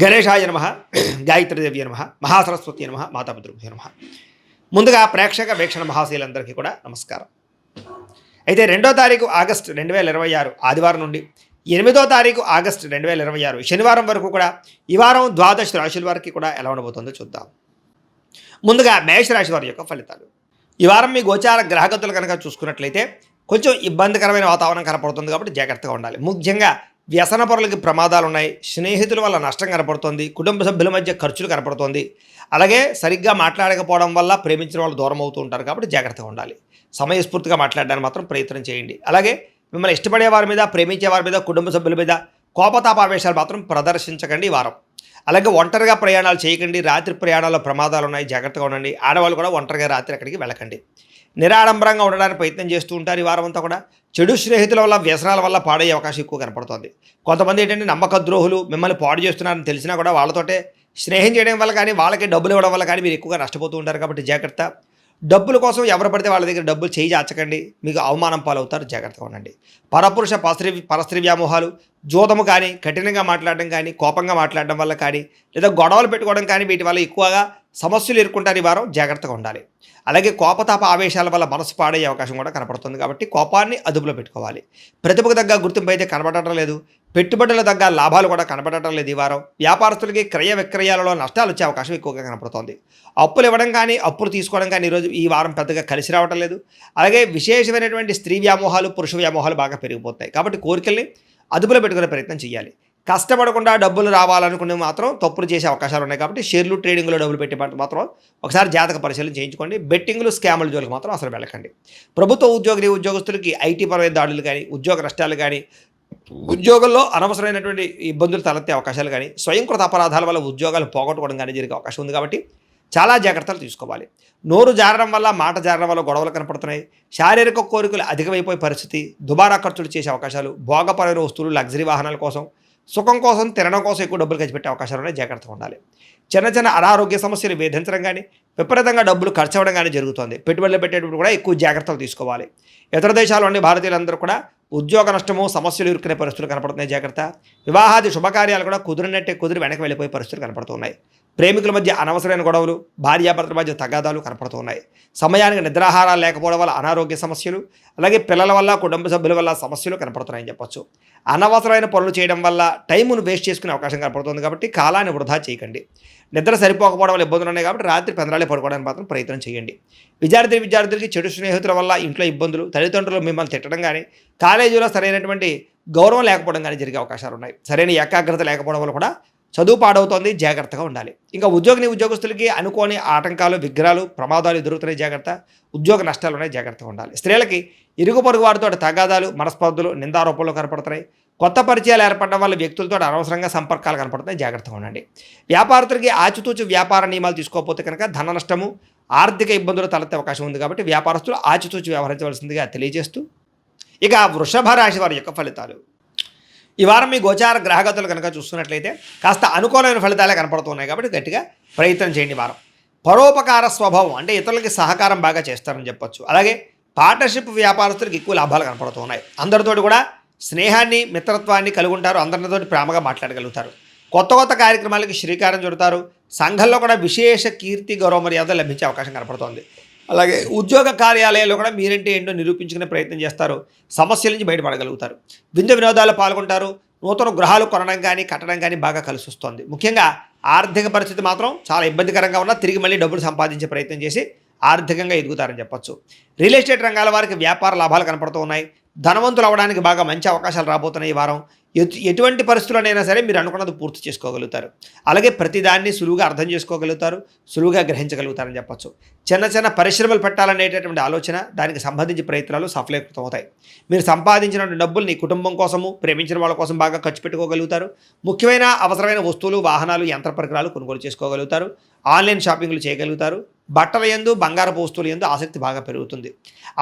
గణేశాయ నమః, గాయత్రీదేవి నమః, మహాసరస్వతి నమః, మాతాపితృభ్యో నమః. ముందుగా ప్రేక్షక వీక్షణ మహాశీలందరికీ కూడా నమస్కారం. అయితే 2వ తారీఖు ఆగస్టు 2026 ఆదివారం నుండి 8వ తారీఖు ఆగస్టు 2026 శనివారం వరకు కూడా ఈ వారం ద్వాదశ రాశుల వారికి కూడా ఎలా ఉండబోతుందో చూద్దాం. ముందుగా మేషరాశి వారి యొక్క ఫలితాలు. ఈ వారం మీ గోచార గ్రహగతులు కనుక చూసుకున్నట్లయితే కొంచెం ఇబ్బందికరమైన వాతావరణం కనపడుతుంది కాబట్టి జాగ్రత్తగా ఉండాలి. ముఖ్యంగా వ్యసన పరులకి ప్రమాదాలు ఉన్నాయి, స్నేహితుల వల్ల నష్టం కనపడుతుంది, కుటుంబ సభ్యుల మధ్య ఖర్చులు కనపడుతుంది, అలాగే సరిగ్గా మాట్లాడకపోవడం వల్ల ప్రేమించిన వాళ్ళు దూరం అవుతూ ఉంటారు కాబట్టి జాగ్రత్తగా ఉండాలి. సమయస్ఫూర్తిగా మాట్లాడడానికి మాత్రం ప్రయత్నం చేయండి. అలాగే మిమ్మల్ని ఇష్టపడే వారి మీద, ప్రేమించే వారి మీద, కుటుంబ సభ్యుల మీద కోపతాపావేశాలు మాత్రం ప్రదర్శించకండి ఈ వారం. అలాగే ఒంటరిగా ప్రయాణాలు చేయకండి. రాత్రి ప్రయాణాల్లో ప్రమాదాలు ఉన్నాయి, జాగ్రత్తగా ఉండండి. ఆడవాళ్ళు కూడా ఒంటరిగా రాత్రి అక్కడికి వెళ్ళకండి. నిరాడంబరంగా ఉండడానికి ప్రయత్నం చేస్తూ ఉంటారు ఈ వారం అంతా కూడా. చెడు స్నేహితుల వల్ల, వ్యసనాల వల్ల పాడయ్యే అవకాశం ఎక్కువ కనపడుతుంది. కొంతమంది ఏంటంటే నమ్మక ద్రోహులు మిమ్మల్ని పాడు చేస్తున్నారని తెలిసినా కూడా వాళ్ళతోటే స్నేహం చేయడం వల్ల కానీ, వాళ్ళకి డబ్బులు ఇవ్వడం వల్ల కానీ మీరు ఎక్కువగా నష్టపోతూ ఉంటారు కాబట్టి జాగ్రత్త. డబ్బుల కోసం ఎవరు పడితే వాళ్ళ దగ్గర డబ్బులు చేయి చాచకండి, మీకు అవమానం పాలవుతారు, జాగ్రత్తగా ఉండండి. పరపురుష పరస్త్రీ వ్యామోహాలు, జూదము కానీ, కఠినంగా మాట్లాడడం కానీ, కోపంగా మాట్లాడడం వల్ల కానీ, లేదా గొడవలు పెట్టుకోవడం కానీ వీటి వల్ల ఎక్కువగా సమస్యలు ఎదుర్కొంటారు ఈ వారం, జాగ్రత్తగా ఉండాలి. అలాగే కోపతాప ఆవేశాల వల్ల మనసు పాడయ్యే అవకాశం కూడా కనపడుతుంది కాబట్టి కోపాన్ని అదుపులో పెట్టుకోవాలి. ప్రతిభకు తగ్గ గుర్తింపు అయితే కనబడటం లేదు, పెట్టుబడుల తగ్గ లాభాలు కూడా కనబడటం లేదు ఈ వారం. వ్యాపారస్తులకి క్రయ విక్రయాలలో నష్టాలు వచ్చే అవకాశం ఎక్కువగా కనపడుతోంది. అప్పులు ఇవ్వడం కానీ, అప్పులు తీసుకోవడం కానీ ఈరోజు ఈ వారం పెద్దగా కలిసి రావటం లేదు. అలాగే విశేషమైనటువంటి స్త్రీ వ్యామోహాలు, పురుష వ్యామోహాలు బాగా పెరిగిపోతాయి కాబట్టి కోరికల్ని అదుపులో పెట్టుకునే ప్రయత్నం చేయాలి. కష్టపడకుండా డబ్బులు రావాలనుకునే మాత్రం తప్పులు చేసే అవకాశాలు ఉన్నాయి కాబట్టి షేర్లు, ట్రేడింగ్లో డబ్బులు పెట్టి మాత్రం ఒకసారి జాతక పరిశీలన చేయించుకోండి. బెట్టింగ్లు, స్కాముల జోలికి మాత్రం అసలు వెళ్ళకండి. ప్రభుత్వ ఉద్యోగస్తులకి ఐటీ పరమైన దాడులు కానీ, ఉద్యోగ నష్టాలు కానీ, ఉద్యోగంలో అనవసరమైనటువంటి ఇబ్బందులు తలెత్తే అవకాశాలు కానీ, స్వయంకృత అపరాధాల వల్ల ఉద్యోగాలు పోగొట్టుకోవడం కానీ జరిగే అవకాశం ఉంది కాబట్టి చాలా జాగ్రత్తలు తీసుకోవాలి. నోరు జారడం వల్ల, మాట జారడం వల్ల గొడవలు కనపడుతున్నాయి. శారీరక కోరికలు అధికమైపోయే పరిస్థితి, దుబారా ఖర్చులు చేసే అవకాశాలు, భోగపరమైన వస్తువులు, లగ్జరీ వాహనాల కోసం, సుఖం కోసం, తినడం కోసం ఎక్కువ డబ్బులు ఖర్చు పెట్టే అవకాశాలు ఉన్నాయి, జాగ్రత్తగా ఉండాలి. చిన్న చిన్న అనారోగ్య సమస్యలు వేధించడం కానీ, విపరీతంగా డబ్బులు ఖర్చు అవ్వడం కానీ జరుగుతుంది. పెట్టుబడులు పెట్టేటప్పుడు కూడా ఎక్కువ జాగ్రత్తలు తీసుకోవాలి. ఇతర దేశాల్లోని భారతీయులందరూ కూడా ఉద్యోగ నష్టము, సమస్యలు ఎదుర్కొనే పరిస్థితులు కనపడుతున్నాయి, జాగ్రత్త. వివాహాది శుభకార్యాలు కూడా కుదిరినట్టే కుదిరి వెనక్కి వెళ్ళిపోయే పరిస్థితులు కనపడుతున్నాయి. ప్రేమికుల మధ్య అనవసరమైన గొడవలు, భార్యాభర్తల మధ్య తగాదాలు కనపడుతున్నాయి. సమయానికి నిద్రాహారాలు లేకపోవడం వల్ల అనారోగ్య సమస్యలు, అలాగే పిల్లల వల్ల, కుటుంబ సభ్యుల వల్ల సమస్యలు కనపడుతున్నాయని చెప్పొచ్చు. అనవసరమైన పనులు చేయడం వల్ల టైమును వేస్ట్ చేసుకునే అవకాశం కనపడుతుంది కాబట్టి కాలాన్ని వృధా చేయకండి. నిద్ర సరిపోకపోవడం వల్ల ఇబ్బందులు ఉన్నాయి కాబట్టి రాత్రి పెందరాలే పడుకోవడానికి మాత్రం ప్రయత్నం చేయండి. విద్యార్థులకి చెడు స్నేహితుల వల్ల ఇంట్లో ఇబ్బందులు, తల్లిదండ్రులు మిమ్మల్ని తిట్టడం కానీ, కాలేజీలో సరైనటువంటి గౌరవం లేకపోవడం కానీ జరిగే అవకాశాలు ఉన్నాయి. సరైన ఏకాగ్రత లేకపోవడం వల్ల కూడా చదువు పాడవుతోంది, జాగ్రత్తగా ఉండాలి. ఇంకా ఉద్యోగస్తులకి అనుకోని ఆటంకాలు, విగ్రహాలు, ప్రమాదాలు ఎదురుతున్నాయి, జాగ్రత్త. ఉద్యోగ నష్టాలు ఉన్నాయి, జాగ్రత్తగా ఉండాలి. స్త్రీలకి ఇరుగు పొరుగు వారితో తగాదాలు, మనస్పర్ధలు, నిందారోపణలు కనపడుతున్నాయి. కొత్త పరిచయాలు ఏర్పడడం వల్ల వ్యక్తులతో అనవసరంగా సంపర్కాలు కనపడుతున్నాయి, జాగ్రత్తగా ఉండండి. వ్యాపారస్తులకి ఆచితూచి వ్యాపార నియమాలు తీసుకోకపోతే కనుక ధన నష్టము, ఆర్థిక ఇబ్బందులు తలెత్తే అవకాశం ఉంది కాబట్టి వ్యాపారస్తులు ఆచితూచి వ్యవహరించవలసిందిగా తెలియజేస్తూ ఇక వృషభ రాశి వారి యొక్క ఫలితాలు. ఈ వారం మీ గోచార గ్రహగతులు కనుక చూస్తున్నట్లయితే కాస్త అనుకూలమైన ఫలితాలే కనపడుతున్నాయి కాబట్టి గట్టిగా ప్రయత్నం చేయండి. వారం పరోపకార స్వభావం అంటే ఇతరులకి సహకారం బాగా చేస్తారని చెప్పొచ్చు. అలాగే పార్ట్నర్షిప్ వ్యాపారస్తులకు ఎక్కువ లాభాలు కనపడుతున్నాయి. అందరితోటి కూడా స్నేహాన్ని, మిత్రత్వాన్ని కలిగి ఉంటారు. అందరితోటి ప్రేమగా మాట్లాడగలుగుతారు. కొత్త కార్యక్రమాలకి శ్రీకారం చుడతారు. సంఘంలో కూడా విశేష కీర్తి, గౌరవ మర్యాద లభించే అవకాశం కనపడుతోంది. అలాగే ఉద్యోగ కార్యాలయాల్లో కూడా మీరంటే ఏంటో నిరూపించుకునే ప్రయత్నం చేస్తారు. సమస్యల నుంచి బయటపడగలుగుతారు. విందు వినోదాలు పాల్గొంటారు. నూతన గృహాలు కొనడం కానీ, కట్టడం కానీ బాగా కలిసి వస్తుంది. ముఖ్యంగా ఆర్థిక పరిస్థితి మాత్రం చాలా ఇబ్బందికరంగా ఉన్నా తిరిగి మళ్ళీ డబ్బులు సంపాదించే ప్రయత్నం చేసి ఆర్థికంగా ఎదుగుతారని చెప్పొచ్చు. రియల్ ఎస్టేట్ రంగాల వారికి వ్యాపార లాభాలు కనపడుతూ ఉన్నాయి. ధనవంతులు అవ్వడానికి బాగా మంచి అవకాశాలు రాబోతున్నాయి ఈ వారం. ఎటువంటి పరిస్థితుల్లోనైనా సరే మీరు అనుకున్నది పూర్తి చేసుకోగలుగుతారు. అలాగే ప్రతిదాన్ని సులువుగా అర్థం చేసుకోగలుగుతారు, సులువుగా గ్రహించగలుగుతారని చెప్పొచ్చు. చిన్న పరిశ్రమలు పెట్టాలనేటటువంటి ఆలోచన, దానికి సంబంధించి ప్రయత్నాలు సఫలీకృతమవుతాయి. మీరు సంపాదించిన డబ్బుల్ని కుటుంబం కోసము, ప్రేమించిన వాళ్ళ కోసం బాగా ఖర్చు పెట్టుకోగలుగుతారు. ముఖ్యమైన అవసరమైన వస్తువులు, వాహనాలు, యంత్ర పరికరాలు కొనుగోలు చేసుకోగలుగుతారు. ఆన్లైన్ షాపింగ్లు చేయగలుగుతారు. బట్టల యందు, బంగారపు వస్తువుల యందు ఆసక్తి బాగా పెరుగుతుంది.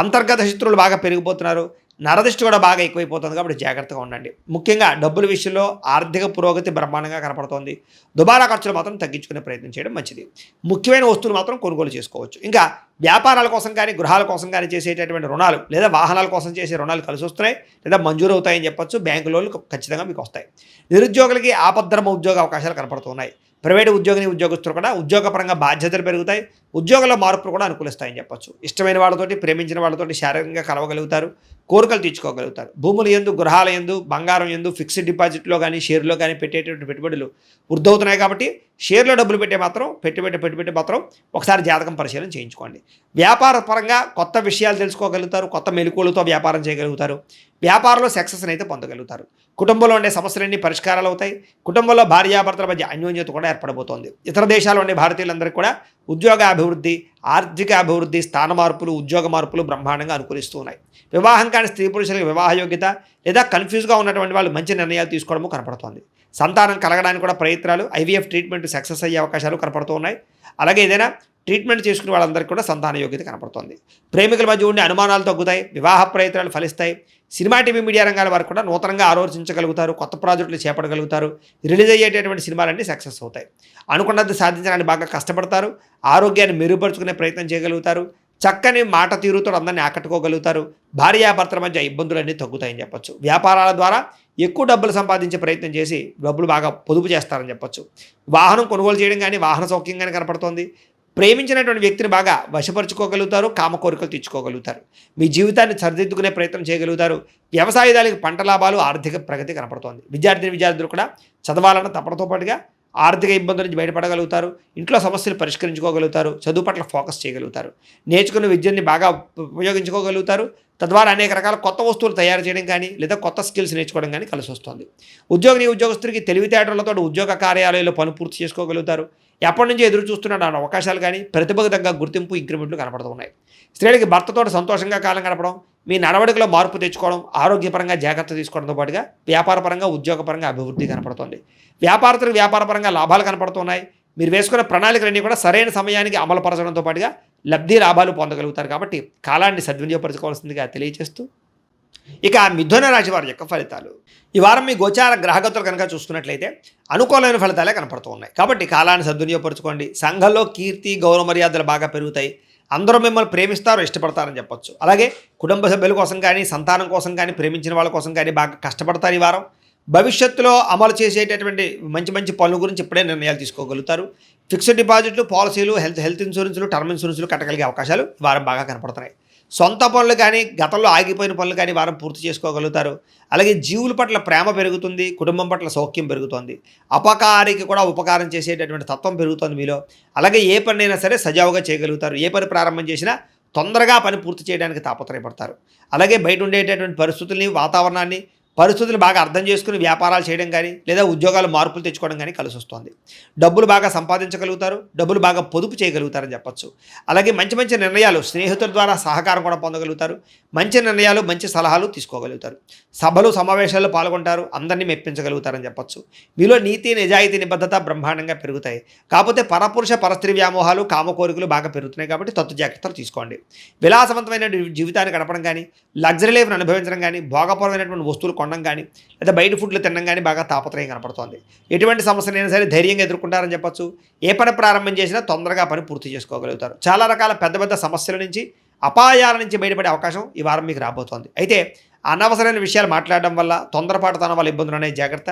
అంతర్గత శత్రువులు బాగా పెరిగిపోతున్నారు. నరదిష్టి కూడా బాగా ఎక్కువైపోతుంది కాబట్టి జాగ్రత్తగా ఉండండి. ముఖ్యంగా డబ్బుల విషయంలో ఆర్థిక పురోగతి బ్రహ్మాండంగా కనపడుతోంది. దుబారా ఖర్చులు మాత్రం తగ్గించుకునే ప్రయత్నం చేయడం మంచిది. ముఖ్యమైన వస్తువులు మాత్రం కొనుగోలు చేసుకోవచ్చు. ఇంకా వ్యాపారాల కోసం కానీ గృహాల కోసం కానీ చేసేటటువంటి రుణాలు లేదా వాహనాల కోసం చేసే రుణాలు కలిసి వస్తున్నాయి లేదా మంజూరు అవుతాయని చెప్పొచ్చు. బ్యాంకు లోన్లు ఖచ్చితంగా మీకు వస్తాయి. నిరుద్యోగులకి ఆపద్ధర్మ ఉద్యోగ అవకాశాలు కనపడుతున్నాయి. ప్రైవేటు ఉద్యోగస్తులు కూడా ఉద్యోగపరంగా బాధ్యతలు పెరుగుతాయి. ఉద్యోగంలో మార్పులు కూడా అనుకూలిస్తాయని చెప్పొచ్చు. ఇష్టమైన వాళ్ళతోటి ప్రేమించిన వాళ్ళతోటి శారీరకంగా కలవగలుగుతారు, కోరికలు తీర్చుకోగలుగుతారు. భూముల యందు, గృహాల యందు, బంగారం యందు, ఫిక్స్డ్ డిపాజిట్లో కానీ షేర్లో కానీ పెట్టేటువంటి పెట్టుబడులు వృద్ధవుతున్నాయి. కాబట్టి షేర్లో డబ్బులు పెట్టుబడి మాత్రం ఒకసారి జాతకం పరిశీలన చేయించుకోండి. వ్యాపార పరంగా కొత్త విషయాలు తెలుసుకోగలుగుతారు, కొత్త మెలకువలతో వ్యాపారం చేయగలుగుతారు. వ్యాపారంలో సక్సెస్ని అయితే పొందగలుగుతారు. కుటుంబంలో ఉండే సమస్యలన్నీ పరిష్కారాలు అవుతాయి. కుటుంబంలో భార్యాభర్తల మధ్య అన్యోన్యత కూడా ఏర్పడబోతోంది. ఇతర దేశాల్లో ఉండే భారతీయులందరికీ కూడా ఉద్యోగ అభివృద్ధి, ఆర్థిక అభివృద్ధి, స్థాన మార్పులు, ఉద్యోగ మార్పులు బ్రహ్మాండంగా అనుకూలిస్తూ ఉన్నాయి. వివాహం కాని స్త్రీ పురుషులకు వివాహ యోగ్యత లేదా కన్ఫ్యూజ్గా ఉన్నటువంటి వాళ్ళు మంచి నిర్ణయాలు తీసుకోవడము కనపడుతోంది. సంతానం కలగడానికి కూడా ప్రయత్నాలు, ఐవీఎఫ్ ట్రీట్మెంట్ సక్సెస్ అయ్యే అవకాశాలు కనపడుతూ ఉన్నాయి. అలాగే ఏదైనా ట్రీట్మెంట్ చేసుకునే వాళ్ళందరికీ కూడా సంతాన యోగ్యత కనపడుతుంది. ప్రేమికుల మధ్య ఉండే అనుమానాలు తగ్గుతాయి, వివాహ ప్రయత్నాలు ఫలిస్తాయి. సినిమా, టీవీ, మీడియా రంగాల వారు కూడా నూతనంగా ఆలోచించగలుగుతారు, కొత్త ప్రాజెక్టులు చేపట్టగలుగుతారు. రిలీజ్ అయ్యేటటువంటి సినిమాలన్నీ సక్సెస్ అవుతాయి. అనుకున్నది సాధించడానికి బాగా కష్టపడతారు, ఆరోగ్యాన్ని మెరుగుపరుచుకునే ప్రయత్నం చేయగలుగుతారు. చక్కని మాట తీరుతో అందరినీ ఆకట్టుకోగలుగుతారు. భార్యాభర్తల మధ్య ఇబ్బందులన్నీ తగ్గుతాయని చెప్పొచ్చు. వ్యాపారాల ద్వారా ఎక్కువ డబ్బులు సంపాదించే ప్రయత్నం చేసి డబ్బులు బాగా పొదుపు చేస్తారని చెప్పొచ్చు. వాహనం కొనుగోలు చేయడం కానీ, వాహన సౌఖ్యం కానీ కనపడుతోంది. ప్రేమించినటువంటి వ్యక్తిని బాగా వశపరుచుకోగలుగుతారు, కామ కోరికలు తీర్చుకోగలుగుతారు. మీ జీవితాన్ని సరిదిద్దుకునే ప్రయత్నం చేయగలుగుతారు. వ్యవసాయదారులకు పంట లాభాలు, ఆర్థిక ప్రగతి కనపడుతోంది. విద్యార్థులు కూడా చదవాలన్న తపనతో పాటుగా ఆర్థిక ఇబ్బందుల నుంచి బయటపడగలుగుతారు. ఇంట్లో సమస్యలు పరిష్కరించుకోగలుగుతారు. చదువు పట్ల ఫోకస్ చేయగలుగుతారు. నేర్చుకున్న విద్యని బాగా ఉపయోగించుకోగలుగుతారు. తద్వారా అనేక రకాల కొత్త వస్తువులు తయారు చేయడం కానీ లేదా కొత్త స్కిల్స్ నేర్చుకోవడం కానీ కలిసి వస్తుంది. ఉద్యోగస్తుడికి తెలివితేటలతో ఉద్యోగ కార్యాలయంలో పని పూర్తి చేసుకోగలుగుతారు. ఎప్పటి నుంచి ఎదురు చూస్తున్న అవకాశాలు కానీ ప్రతిభకు తగ్గ గుర్తింపు, ఇంక్రిమెంట్లు కనపడుతున్నాయి. స్త్రీలకి భర్తతో సంతోషంగా కాలం గడపడం, మీ నడవడికలో మార్పు తెచ్చుకోవడం, ఆరోగ్యపరంగా జాగ్రత్త తీసుకోవడంతో పాటుగా వ్యాపారపరంగా, ఉద్యోగపరంగా అభివృద్ధి కనపడుతుంది. వ్యాపారస్తులకు వ్యాపారపరంగా లాభాలు కనపడుతున్నాయి. మీరు వేసుకున్న ప్రణాళికలన్నీ కూడా సరైన సమయానికి అమలుపరచడంతో పాటుగా లబ్ధి లాభాలు పొందగలుగుతారు. కాబట్టి కాలాన్ని సద్వినియోగపరచుకోవాల్సిందిగా తెలియజేస్తూ ఇక మిథున రాశి వారి యొక్క ఫలితాలు. ఈ వారం మీ గోచార గ్రహగతులు కనుక చూసుకున్నట్లయితే అనుకూలమైన ఫలితాలే కనపడుతూ ఉన్నాయి. కాబట్టి కాలాన్ని సద్వినియోగపరచుకోండి. సంఘంలో కీర్తి, గౌరవ మర్యాదలు బాగా పెరుగుతాయి. అందరూ మిమ్మల్ని ప్రేమిస్తారు, ఇష్టపడతారని చెప్పొచ్చు. అలాగే కుటుంబ సభ్యుల కోసం కానీ, సంతానం కోసం కానీ, ప్రేమించిన వాళ్ళ కోసం కానీ బాగా కష్టపడతారు ఈ వారం. భవిష్యత్తులో అమలు చేసేటటువంటి మంచి పనుల గురించి ఇప్పుడే నిర్ణయాలు తీసుకోగలుగుతారు. ఫిక్స్డ్ డిపాజిట్లు, పాలసీలు, హెల్త్ ఇన్సూరెన్స్లు, టర్మ్ ఇన్సూరెన్స్లు కట్టగలిగే అవకాశాలు వారం బాగా కనపడుతున్నాయి. సొంత పనులు కానీ, గతంలో ఆగిపోయిన పనులు కానీ వారం పూర్తి చేసుకోగలుగుతారు. అలాగే జీవుల పట్ల ప్రేమ పెరుగుతుంది, కుటుంబం పట్ల సౌఖ్యం పెరుగుతోంది. అపకారికి కూడా ఉపకారం చేసేటటువంటి తత్వం పెరుగుతుంది మీలో. అలాగే ఏ పనైనా సరే సజావుగా చేయగలుగుతారు. ఏ పని ప్రారంభం చేసినా తొందరగా పని పూర్తి చేయడానికి తాపత్రయపడతారు. అలాగే బయట ఉండేటటువంటి పరిస్థితుల్ని, వాతావరణాన్ని, పరిస్థితులు బాగా అర్థం చేసుకుని వ్యాపారాలు చేయడం కానీ లేదా ఉద్యోగాలు మార్పులు తెచ్చుకోవడం కానీ కలిసి వస్తుంది. డబ్బులు బాగా సంపాదించగలుగుతారు, డబ్బులు బాగా పొదుపు చేయగలుగుతారని చెప్పొచ్చు. అలాగే మంచి నిర్ణయాలు, స్నేహితుల ద్వారా సహకారం కూడా పొందగలుగుతారు. మంచి నిర్ణయాలు, మంచి సలహాలు తీసుకోగలుగుతారు. సభలు, సమావేశాల్లో పాల్గొంటారు, అందరినీ మెప్పించగలుగుతారని చెప్పొచ్చు. మీలో నీతి, నిజాయితీ, నిబద్ధత బ్రహ్మాండంగా పెరుగుతాయి. కాకపోతే పరపురుష పరస్త్రీ వ్యామోహాలు, కామ కోరికలు బాగా పెరుగుతున్నాయి. కాబట్టి తత్తు జాగ్రత్తలు తీసుకోండి. విలాసవంతమైన జీవితాన్ని గడపడం కానీ, లగ్జరీ లైఫ్ను అనుభవించడం కానీ, భోగపరమైనటువంటి వస్తువులు కొనడం కానీ లేదా బయట ఫుడ్లు తినడం కానీ బాగా తాపత్రయం కనపడుతోంది. ఎటువంటి సమస్యలైనా సరే ధైర్యంగా ఎదుర్కొంటారని చెప్పొచ్చు. ఏ పని ప్రారంభం చేసినా తొందరగా పని పూర్తి చేసుకోగలుగుతారు. చాలా రకాల పెద్ద సమస్యల నుంచి, అపాయాల నుంచి బయటపడే అవకాశం ఈ వారం మీకు రాబోతోంది. అయితే అనవసరమైన విషయాలు మాట్లాడడం వల్ల, తొందరపాటుతనం వల్ల ఇబ్బందులు అనేవి జాగ్రత్త.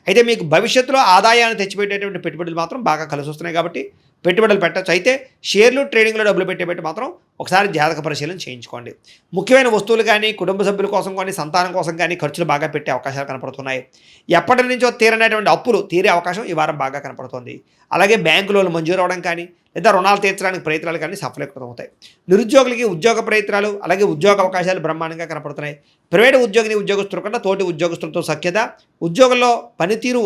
అయితే మీకు భవిష్యత్తులో ఆదాయాన్ని తెచ్చిపెట్టేటువంటి పెట్టుబడులు మాత్రం బాగా కలిసి వస్తున్నాయి. కాబట్టి పెట్టుబడులు పెట్టచ్చు. అయితే షేర్లు, ట్రేడింగ్లో డబ్బులు పెట్టేబెట్టి మాత్రం ఒకసారి జాతక పరిశీలన చేయించుకోండి. ముఖ్యమైన వస్తువులు కానీ, కుటుంబ సభ్యుల కోసం కానీ, సంతానం కోసం కానీ ఖర్చులు బాగా పెట్టే అవకాశాలు కనపడుతున్నాయి. ఎప్పటి నుంచో తీరనేటువంటి అప్పులు తీరే అవకాశం ఈ వారం బాగా కనపడుతుంది. అలాగే బ్యాంకు లోన్లు మంజూరు అవడం కానీ లేదా రుణాలు తీర్చడానికి ప్రయత్నాలు కానీ సఫలీకృతమవుతాయి. నిరుద్యోగులకి ఉద్యోగ ప్రయత్నాలు, అలాగే ఉద్యోగ అవకాశాలు బ్రహ్మాండంగా కనపడుతున్నాయి. ప్రైవేటు ఉద్యోగుల కన్నా తోటి ఉద్యోగస్తులతో సఖ్యత, ఉద్యోగంలో పనితీరు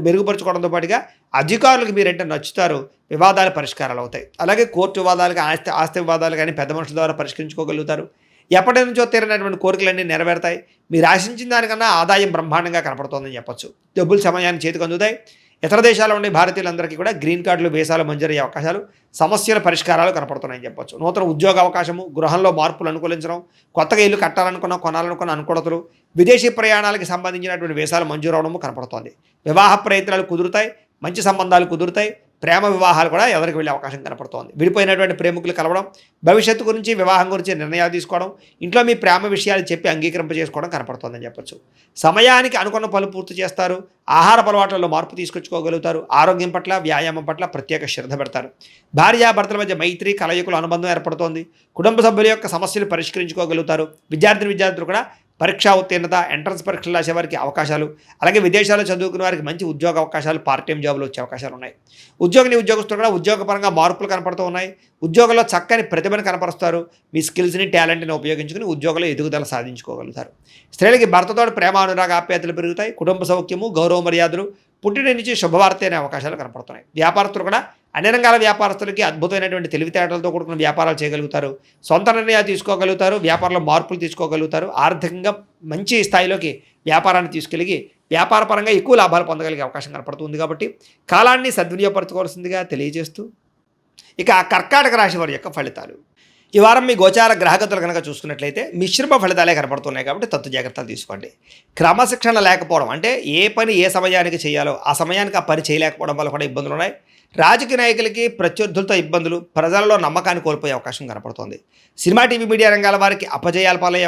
మెరుగుపరుచుకోవడంతో పాటుగా అధికారులకు మీరంటే నచ్చుతారు. వివాదాలు పరిష్కారాలు అవుతాయి. అలాగే కోర్టు వివాదాలు కానీ, ఆస్తి వివాదాలు కానీ పెద్ద మనుషుల ద్వారా పరిష్కరించుకోగలుగుతారు. ఎప్పటి నుంచో తీరనటువంటి కోరికలన్నీ నెరవేరుతాయి. మీరు ఆశించిన దానికన్నా ఆదాయం బ్రహ్మాండంగా కనపడుతోందని చెప్పొచ్చు. డబ్బులు సమయాన్ని చేతికి అందుతాయి. ఇతర దేశాల్లో ఉండే భారతీయులందరికీ కూడా గ్రీన్ కార్డులు, వీసాలు మంజూరయ్యే అవకాశాలు, సమస్యల పరిష్కారాలు కనపడుతున్నాయని చెప్పొచ్చు. నూతన ఉద్యోగ అవకాశము, గృహంలో మార్పులు అనుకూలించడం, కొత్తగా ఇల్లు కట్టాలనుకున్న, కొనాలనుకున్న అనుకూలతలు, విదేశీ ప్రయాణాలకు సంబంధించినటువంటి వీసాలు మంజూరు అవడము కనపడుతోంది. వివాహ ప్రయత్నాలు కుదురుతాయి, మంచి సంబంధాలు కుదురుతాయి. ప్రేమ వివాహాలు కూడా ఎవరికి వెళ్ళే అవకాశం కనపడుతోంది. విడిపోయినటువంటి ప్రేమికులు కలవడం, భవిష్యత్తు గురించి వివాహం గురించి నిర్ణయాలు తీసుకోవడం, ఇంట్లో మీ ప్రేమ విషయాలు చెప్పి అంగీకరింపజేసుకోవడం కనపడుతోందని చెప్పొచ్చు. సమయానికి అనుకున్న పనులు పూర్తి చేస్తారు. ఆహార అలవాట్లలో మార్పు తీసుకొచ్చుకోగలుగుతారు. ఆరోగ్యం పట్ల, వ్యాయామం పట్ల ప్రత్యేక శ్రద్ధ పెడతారు. భార్యాభర్తల మధ్య మైత్రి, కలయికలు, అనుబంధం ఏర్పడుతోంది. కుటుంబ సభ్యుల యొక్క సమస్యలు పరిష్కరించుకోగలుగుతారు. విద్యార్థులు కూడా పరీక్షా ఉత్తీర్ణత, ఎంట్రన్స్ పరీక్షలు రాసే వారికి అవకాశాలు, అలాగే విదేశాల్లో చదువుకునే వారికి మంచి ఉద్యోగ అవకాశాలు, పార్ట్ టైం జాబులు వచ్చే అవకాశాలు ఉన్నాయి. ఉద్యోగస్తులు కూడా ఉద్యోగపరంగా మార్పులు కనపడుతూ ఉన్నాయి. ఉద్యోగంలో చక్కని ప్రతిభను కనపరుస్తారు. మీ స్కిల్స్ని, టాలెంట్ని ఉపయోగించుకుని ఉద్యోగంలో ఎదుగుదల సాధించుకోగలుగుతారు. స్త్రీలకి భర్తతో ప్రేమ, అనురాగ, ఆప్యాయతలు పెరుగుతాయి. కుటుంబ సౌఖ్యము, గౌరవ మర్యాదలు, పుట్టిన నుంచి శుభవార్త అనే అవకాశాలు కనపడుతున్నాయి. వ్యాపారస్తులు కూడా అన్ని రంగాల వ్యాపారస్తులకి అద్భుతమైనటువంటి తెలివితేటలతో కూడుకున్న వ్యాపారాలు చేయగలుగుతారు. సొంత నిర్ణయాలు తీసుకోగలుగుతారు. వ్యాపారంలో మార్పులు తీసుకోగలుగుతారు. ఆర్థికంగా మంచి స్థాయిలోకి వ్యాపారాన్ని తీసుకెళ్ళి వ్యాపారపరంగా ఎక్కువ లాభాలు పొందగలిగే అవకాశం కనపడుతుంది. కాబట్టి కాలాన్ని సద్వినియోగపరచుకోవాల్సిందిగా తెలియజేస్తూ ఇక కర్కాటక రాశి వారి యొక్క ఫలితాలు. ఈ వారం మీ గోచార గ్రహగతులు కనుక చూసుకున్నట్లయితే మిశ్రమ ఫలితాలే కనపడుతున్నాయి. కాబట్టి తత్తు జాగ్రత్తలు తీసుకోండి. క్రమశిక్షణ లేకపోవడం, అంటే ఏ పని ఏ సమయానికి చేయాలో ఆ సమయానికి ఆ పని చేయలేకపోవడం వల్ల కూడా ఇబ్బందులు ఉన్నాయి. రాజకీయ నాయకులకి ప్రత్యర్థులతో ఇబ్బందులు, ప్రజలలో నమ్మకాన్ని కోల్పోయే అవకాశం కనపడుతోంది. సినిమా, టీవీ, మీడియా రంగాల వారికి అపజయాలు పాలయ్యే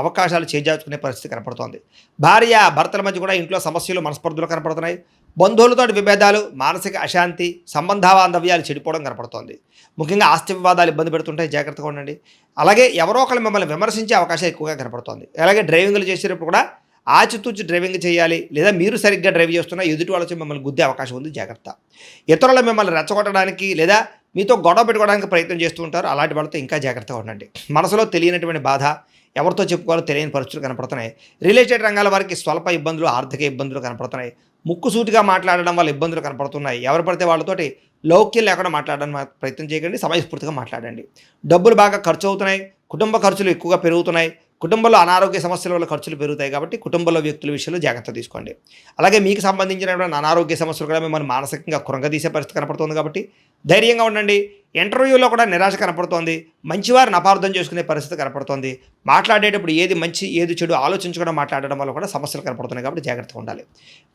అవకాశాలు చేజార్చుకునే పరిస్థితి కనపడుతోంది. భార్య భర్తల మధ్య కూడా ఇంట్లో సమస్యలు, మనస్పర్ధలు కనపడుతున్నాయి. బంధువులతో విభేదాలు, మానసిక అశాంతి, సంబంధ బాంధవ్యాలు చెడిపోవడం కనపడుతోంది. ముఖ్యంగా ఆస్తి వివాదాలు ఇబ్బంది పెడుతుంటాయి, జాగ్రత్తగా ఉండండి. అలాగే ఎవరో ఒకరు మిమ్మల్ని విమర్శించే అవకాశం ఎక్కువగా కనపడుతోంది. అలాగే డ్రైవింగ్లు చేసేటప్పుడు కూడా ఆచితూచి డ్రైవింగ్ చేయాలి. లేదా మీరు సరిగ్గా డ్రైవ్ చేస్తున్నా ఎదుటి వాళ్ళ వచ్చి మిమ్మల్ని గుద్దే అవకాశం ఉంది, జాగ్రత్త. ఇతరులు మిమ్మల్ని రెచ్చగొట్టడానికి లేదా మీతో గొడవ పెట్టుకోవడానికి ప్రయత్నం చేస్తూ ఉంటారు. అలాంటి వాళ్ళతో ఇంకా జాగ్రత్తగా ఉండండి. మనసులో తెలియనటువంటి బాధ, ఎవరితో చెప్పుకోవాలో తెలియని పరిస్థితులు కనపడుతున్నాయి. రియల్ ఎస్టేట్ రంగాల వారికి స్వల్ప ఇబ్బందులు, ఆర్థిక ఇబ్బందులు కనపడుతున్నాయి. ముక్కుసూటిగా మాట్లాడడం వల్ల ఇబ్బందులు కనపడుతున్నాయి. ఎవరు పడితే వాళ్ళతోటి లౌక్యం లేకుండా మాట్లాడడానికి ప్రయత్నం చేయకండి. సమయస్ఫూర్తిగా మాట్లాడండి. డబ్బులు బాగా ఖర్చు అవుతున్నాయి. కుటుంబ ఖర్చులు ఎక్కువగా పెరుగుతున్నాయి. కుటుంబంలో అనారోగ్య సమస్యల వల్ల ఖర్చులు పెరుగుతాయి. కాబట్టి కుటుంబంలో వ్యక్తుల విషయంలో జాగ్రత్త తీసుకోండి. అలాగే మీకు సంబంధించినటువంటి అనారోగ్య సమస్యలు కూడా మిమ్మల్ని మానసికంగా కృంగదీసే పరిస్థితి కనపడుతుంది. కాబట్టి ధైర్యంగా ఉండండి. ఇంటర్వ్యూలో కూడా నిరాశ కనపడుతోంది. మంచివారిని అపార్థం చేసుకునే పరిస్థితి కనపడుతోంది. మాట్లాడేటప్పుడు ఏది మంచి ఏది చెడు ఆలోచించకుండా మాట్లాడడం వల్ల కూడా సమస్యలు కనపడుతున్నాయి. కాబట్టి జాగ్రత్తగా ఉండాలి.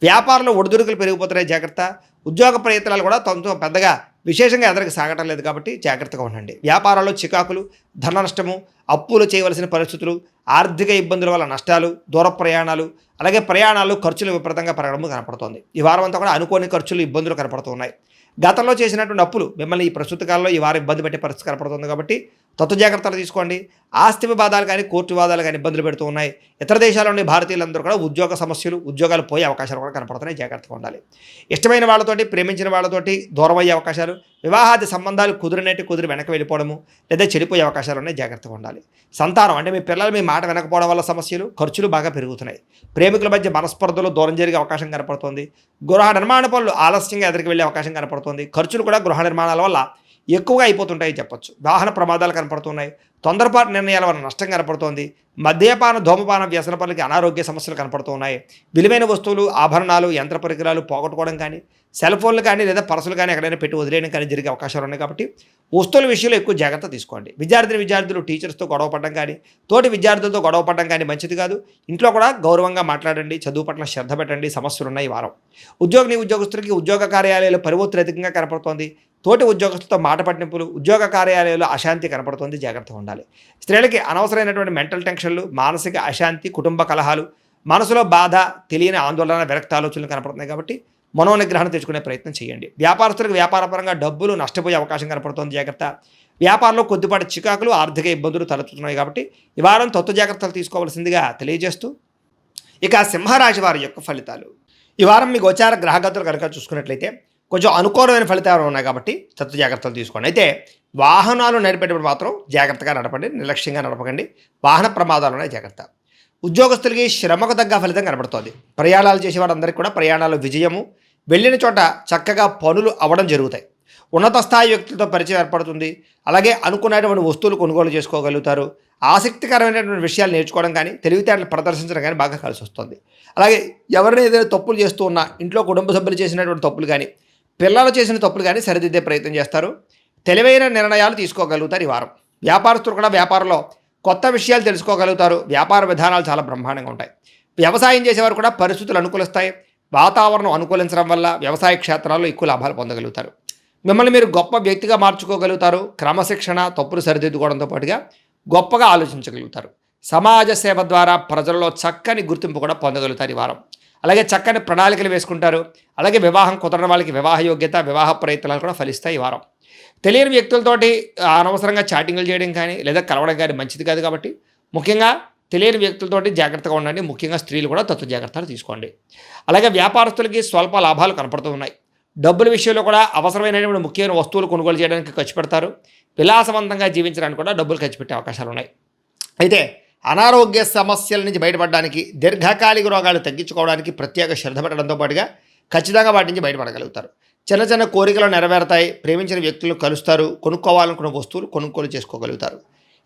వ్యాపారంలో ఒడిదుడుకులు పెరిగిపోతున్నాయి, జాగ్రత్త. ఉద్యోగ ప్రయత్నాలు కూడా తమతో పెద్దగా విశేషంగా ఎదరికి సాగటం లేదు. కాబట్టి జాగ్రత్తగా ఉండండి. వ్యాపారాల్లో చికాకులు, ధన నష్టము, అప్పులు చేయవలసిన పరిస్థితులు, ఆర్థిక ఇబ్బందుల వల్ల నష్టాలు, దూర ప్రయాణాలు, అలాగే ప్రయాణాలు ఖర్చులు విపరీతంగా పెరగడం కనపడుతోంది. ఈ వారం అంతా కూడా అనుకోని ఖర్చులు, ఇబ్బందులు కనపడుతున్నాయి. గతంలో చేసినటువంటి అప్పులు మిమ్మల్ని ఈ ప్రస్తుత కాలంలో ఈ వారం ఇబ్బంది పెట్టే పరిస్థితి కనపడుతుంది. కాబట్టి తత్వ జాగ్రత్తలు తీసుకోండి. ఆస్తి వివాదాలు కానీ, కోర్టు వివాదాలు కానీ ఇబ్బందులు పెడుతూ ఉన్నాయి. ఇతర దేశాల్లోని భారతీయులందరూ కూడా ఉద్యోగ సమస్యలు, ఉద్యోగాలు పోయే అవకాశాలు కూడా కనపడుతున్నాయి, జాగ్రత్తగా ఉండాలి. ఇష్టమైన వాళ్ళతోటి, ప్రేమించిన వాళ్ళతోటి దూరం అయ్యే అవకాశాలు, వివాహాది సంబంధాలు కుదిరి వెనక్కి వెళ్ళిపోవడము లేదా చెడిపోయే అవకాశాలు ఉన్నాయి, జాగ్రత్తగా ఉండాలి. సంతానం, అంటే మీ పిల్లలు మీ మాట వినకపోవడం వల్ల సమస్యలు, ఖర్చులు బాగా పెరుగుతున్నాయి. ప్రేమికుల మధ్య మనస్పర్ధలు, దూరం జరిగే అవకాశం కనపడుతుంది. గృహ నిర్మాణ పనులు ఆలస్యంగా ఎదురికి వెళ్ళే అవకాశం కనపడుతుంది. ఖర్చులు కూడా గృహ నిర్మాణాల వల్ల ఎక్కువగా అయిపోతుంటాయి చెప్పొచ్చు. వాహన ప్రమాదాలు కనపడుతున్నాయి. తొందరపాటు నిర్ణయాల వల్ల నష్టం కనపడుతోంది. మద్యపాన, ధూమపాన, వ్యసన పనులకి అనారోగ్య సమస్యలు కనపడుతున్నాయి. విలువైన వస్తువులు, ఆభరణాలు, యంత్ర పరికరాలు పోగొట్టుకోవడం కానీ, సెల్ ఫోన్లు కానీ లేదా పర్సులు కానీ ఎక్కడైనా పెట్టి వదిలేయడం కానీ జరిగే అవకాశాలు ఉన్నాయి. కాబట్టి వస్తువుల విషయంలో ఎక్కువ జాగ్రత్త తీసుకోండి. విద్యార్థులు టీచర్స్తో గొడవ పడడం కానీ, తోటి విద్యార్థులతో గొడవ పడడం కానీ మంచిది కాదు. ఇంట్లో కూడా గౌరవంగా మాట్లాడండి. చదువు పట్ల శ్రద్ధ పెట్టండి. సమస్యలు ఉన్నాయి ఈ వారం. ఉద్యోగస్తులకి ఉద్యోగ కార్యాలయాలు పరివొత్తులు అధికంగా కనపడుతోంది. తోటి ఉద్యోగస్తులతో మాట పట్టింపులు, ఉద్యోగ కార్యాలయాల్లో అశాంతి కనపడుతుంది, జాగ్రత్తగా ఉండాలి. స్త్రీలకి అనవసరమైనటువంటి మెంటల్ టెన్షన్లు, మానసిక అశాంతి, కుటుంబ కలహాలు, మనసులో బాధ, తెలియని ఆందోళన, విరక్త ఆలోచనలు కనపడుతున్నాయి. కాబట్టి మనోనిగ్రహణ తెచ్చుకునే ప్రయత్నం చేయండి. వ్యాపారస్తులకు వ్యాపారపరంగా డబ్బులు నష్టపోయే అవకాశం కనపడుతుంది, జాగ్రత్త. వ్యాపారంలో కొద్దిపాటి చికాకులు, ఆర్థిక ఇబ్బందులు తలెత్తుతున్నాయి. కాబట్టి ఈ వారం తత్వ జాగ్రత్తలు తీసుకోవాల్సిందిగా తెలియజేస్తూ ఇక సింహరాశి వారి యొక్క ఫలితాలు. ఈ వారం మీ గోచార గ్రహగతులు కనుక చూసుకున్నట్లయితే కొంచెం అనుకూలమైన ఫలితాలు ఉన్నాయి. కాబట్టి తత్వ జాగ్రత్తలు తీసుకోండి. అయితే వాహనాలు నడిపేటప్పుడు మాత్రం జాగ్రత్తగా నడపండి. నిర్లక్ష్యంగా నడపకండి. వాహన ప్రమాదాలు ఉన్నాయి, జాగ్రత్త. ఉద్యోగస్తులకి శ్రమకు తగ్గ ఫలితం కనపడుతోంది. ప్రయాణాలు చేసేవారందరికీ కూడా ప్రయాణాలు విజయము, వెళ్ళిన చోట చక్కగా పనులు అవ్వడం జరుగుతాయి. ఉన్నత స్థాయి వ్యక్తులతో పరిచయం ఏర్పడుతుంది. అలాగే అనుకున్నటువంటి వస్తువులు కొనుగోలు చేసుకోగలుగుతారు. ఆసక్తికరమైనటువంటి విషయాలు నేర్చుకోవడం కానీ, తెలివితేటలు ప్రదర్శించడం కానీ బాగా కలిసి వస్తుంది. అలాగే ఎవరైనా ఏదైనా తప్పులు చేస్తూ ఉన్నా, ఇంట్లో కుటుంబ సభ్యులు చేసినటువంటి తప్పులు కానీ, పిల్లలు చేసిన తప్పులు కానీ సరిదిద్దే ప్రయత్నం చేస్తారు. తెలివైన నిర్ణయాలు తీసుకోగలుగుతారు ఈ వారం. వ్యాపారస్తులు కూడా వ్యాపారంలో కొత్త విషయాలు తెలుసుకోగలుగుతారు. వ్యాపార విధానాలు చాలా బ్రహ్మాండంగా ఉంటాయి. వ్యవసాయం చేసేవారు కూడా పరిస్థితులు అనుకూలిస్తాయి. వాతావరణం అనుకూలించడం వల్ల వ్యవసాయ క్షేత్రాల్లో ఎక్కువ లాభాలు పొందగలుగుతారు. మిమ్మల్ని మీరు గొప్ప వ్యక్తిగా మార్చుకోగలుగుతారు. క్రమశిక్షణ, తప్పులు సరిదిద్దుకోవడంతో పాటుగా గొప్పగా ఆలోచించగలుగుతారు. సమాజ సేవ ద్వారా ప్రజలలో చక్కని గుర్తింపు కూడా పొందగలుగుతారు ఈ వారం. అలాగే చక్కని ప్రణాళికలు వేసుకుంటారు. అలాగే వివాహం కుదరని వాళ్ళకి వివాహ యోగ్యత, వివాహ ప్రయత్నాలు కూడా ఫలిస్తాయి ఈ వారం. తెలియని వ్యక్తులతోటి అనవసరంగా చాటింగ్లు చేయడం కానీ లేదా కలవడం కానీ మంచిది కాదు. కాబట్టి ముఖ్యంగా తెలియని వ్యక్తులతోటి జాగ్రత్తగా ఉండండి. ముఖ్యంగా స్త్రీలు కూడా తత్వ జాగ్రత్తలు తీసుకోండి. అలాగే వ్యాపారస్తులకి స్వల్ప లాభాలు కనపడుతూ ఉన్నాయి. డబ్బుల విషయంలో కూడా అవసరమైనటువంటి ముఖ్యమైన వస్తువులు కొనుగోలు చేయడానికి ఖర్చు పెడతారు. విలాసవంతంగా జీవించడానికి కూడా డబ్బులు ఖర్చు పెట్టే అవకాశాలు ఉన్నాయి. అయితే అనారోగ్య సమస్యల నుంచి బయటపడడానికి, దీర్ఘకాలిక రోగాలు తగ్గించుకోవడానికి ప్రత్యేక శ్రద్ధ పెట్టడంతో పాటుగా ఖచ్చితంగా వాటి నుంచి బయటపడగలుగుతారు. చిన్న చిన్న కోరికలు నెరవేరుతాయి. ప్రేమించిన వ్యక్తులను కలుస్తారు. కొనుక్కోవాలనుకున్న వస్తువులు కొనుగోలు చేసుకోగలుగుతారు.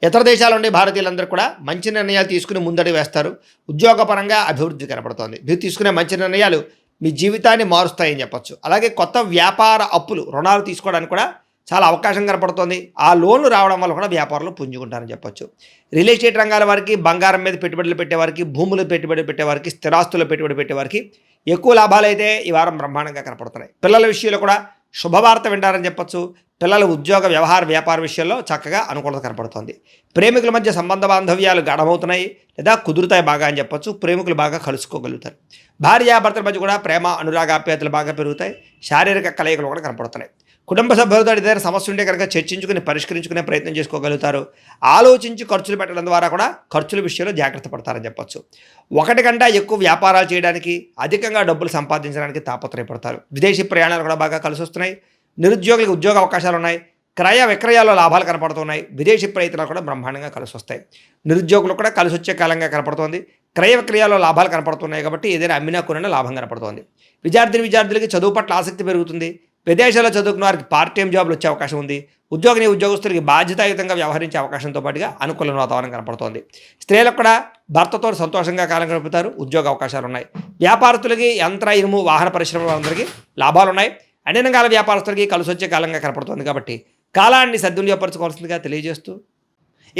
ఇతర దేశాల నుండి భారతీయులందరూ కూడా మంచి నిర్ణయాలు తీసుకుని ముందడుగు వేస్తారు. ఉద్యోగపరంగా అభివృద్ధి కనపడుతోంది. మీరు తీసుకునే మంచి నిర్ణయాలు మీ జీవితాన్ని మారుస్తాయని చెప్పొచ్చు. అలాగే కొత్త వ్యాపార అప్పులు, రుణాలు తీసుకోవడానికి కూడా చాలా అవకాశం కనపడుతోంది. ఆ లోన్లు రావడం వల్ల కూడా వ్యాపారంలో పుంజుకుంటారని చెప్పొచ్చు. రియల్ ఎస్టేట్ రంగాల వారికి, బంగారం మీద పెట్టుబడులు పెట్టేవారికి, భూములు పెట్టుబడి పెట్టేవారికి, స్థిరాస్తులు పెట్టుబడి పెట్టేవారికి ఎక్కువ లాభాలు అయితే ఈ వారం బ్రహ్మాండంగా కనపడుతున్నాయి. పిల్లల విషయంలో కూడా శుభవార్త వింటారని చెప్పొచ్చు. పిల్లల ఉద్యోగ, వ్యవహార, వ్యాపార విషయంలో చక్కగా అనుకూలత కనపడుతోంది. ప్రేమికుల మధ్య సంబంధ బాంధవ్యాలు గాఢమవుతున్నాయి లేదా కుదురుతాయి బాగా అని చెప్పొచ్చు. ప్రేమికులు బాగా కలుసుకోగలుగుతారు. భార్యాభర్తల మధ్య కూడా ప్రేమ, అనురాగాప్యాయతలు బాగా పెరుగుతాయి. శారీరక కలయికలు కూడా కనపడుతున్నాయి. కుటుంబ సభ్యులతో ఏదైనా సమస్య ఉంటే కనుక చర్చించుకుని పరిష్కరించుకునే ప్రయత్నం చేసుకోగలుగుతారు. ఆలోచించి ఖర్చులు పెట్టడం ద్వారా కూడా ఖర్చుల విషయంలో జాగ్రత్త పడతారని చెప్పొచ్చు. ఒకటి కంటే ఎక్కువ వ్యాపారాలు చేయడానికి, అధికంగా డబ్బులు సంపాదించడానికి తాపత్రయపడతారు. విదేశీ ప్రయాణాలు కూడా బాగా కలిసి వస్తున్నాయి. నిరుద్యోగులకు ఉద్యోగ అవకాశాలు ఉన్నాయి. క్రయ విక్రయాల్లో లాభాలు కనపడుతున్నాయి. విదేశీ ప్రయత్నాలు కూడా బ్రహ్మాండంగా కలిసి వస్తాయి. నిరుద్యోగులు కూడా కలిసి వచ్చే కాలంగా కనపడుతోంది. క్రయ విక్రయాల్లో లాభాలు కనపడుతున్నాయి కాబట్టి ఏదైనా అమ్మినా కొనినా లాభం కనపడుతోంది. విద్యార్థులకి చదువు పట్ల ఆసక్తి పెరుగుతుంది. విదేశాల్లో చదువుకున్న వారికి పార్ట్ టైం జాబ్లు వచ్చే అవకాశం ఉంది. ఉద్యోగస్తులకి బాధ్యతాయుతంగా వ్యవహరించే అవకాశంతో పాటుగా అనుకూల వాతావరణం కనపడుతోంది. స్త్రీలకు కూడా భర్తతో సంతోషంగా కాలం గడుపుతారు. ఉద్యోగ అవకాశాలు ఉన్నాయి. వ్యాపారస్తులకి యంత్ర, ఇనుము, వాహన పరిశ్రమల అందరికీ లాభాలు ఉన్నాయి. అన్ని రంగాల వ్యాపారస్తులకి కలిసి వచ్చే కాలంగా కనపడుతోంది. కాబట్టి కాలాన్ని సద్వినియోగపరచుకోవాల్సిందిగా తెలియజేస్తూ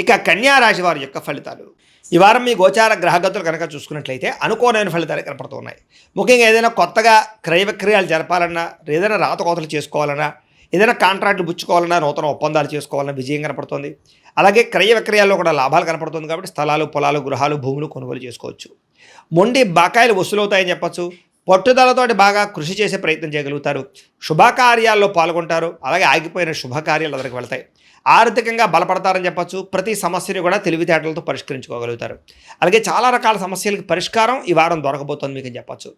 ఇక కన్యా రాశి వారి యొక్క ఫలితాలు. ఈ వారం మీ గోచార గ్రహగతులు కనుక చూసుకున్నట్లయితే అనుకోనైన ఫలితాలు కనపడుతున్నాయి. ముఖ్యంగా ఏదైనా కొత్తగా క్రయ విక్రయాలు జరపాలన్నా, ఏదైనా రాతకోతలు చేసుకోవాలన్నా, ఏదైనా కాంట్రాక్ట్లు పుచ్చుకోవాలన్నా, నూతన ఒప్పందాలు చేసుకోవాలన్నా విజయం కనపడుతుంది. అలాగే క్రయ విక్రయాల్లో కూడా లాభాలు కనపడుతుంది. కాబట్టి స్థలాలు, పొలాలు, గృహాలు, భూములు కొనుగోలు చేసుకోవచ్చు. మొండి బకాయిలు వసూలవుతాయని చెప్పచ్చు. పట్టుదలతోటి బాగా కృషి చేసే ప్రయత్నం చేయగలుగుతారు. శుభకార్యాల్లో పాల్గొంటారు. అలాగే ఆగిపోయిన శుభకార్యాలు అందరికి వెళ్తాయి. ఆర్థికంగా బలపడతారని చెప్పచ్చు. ప్రతి సమస్యని కూడా తెలివితేటలతో పరిష్కరించుకోగలుగుతారు. అలాగే చాలా రకాల సమస్యలకు పరిష్కారం ఈ వారం దొరకబోతోంది మీకు అని చెప్పచ్చు.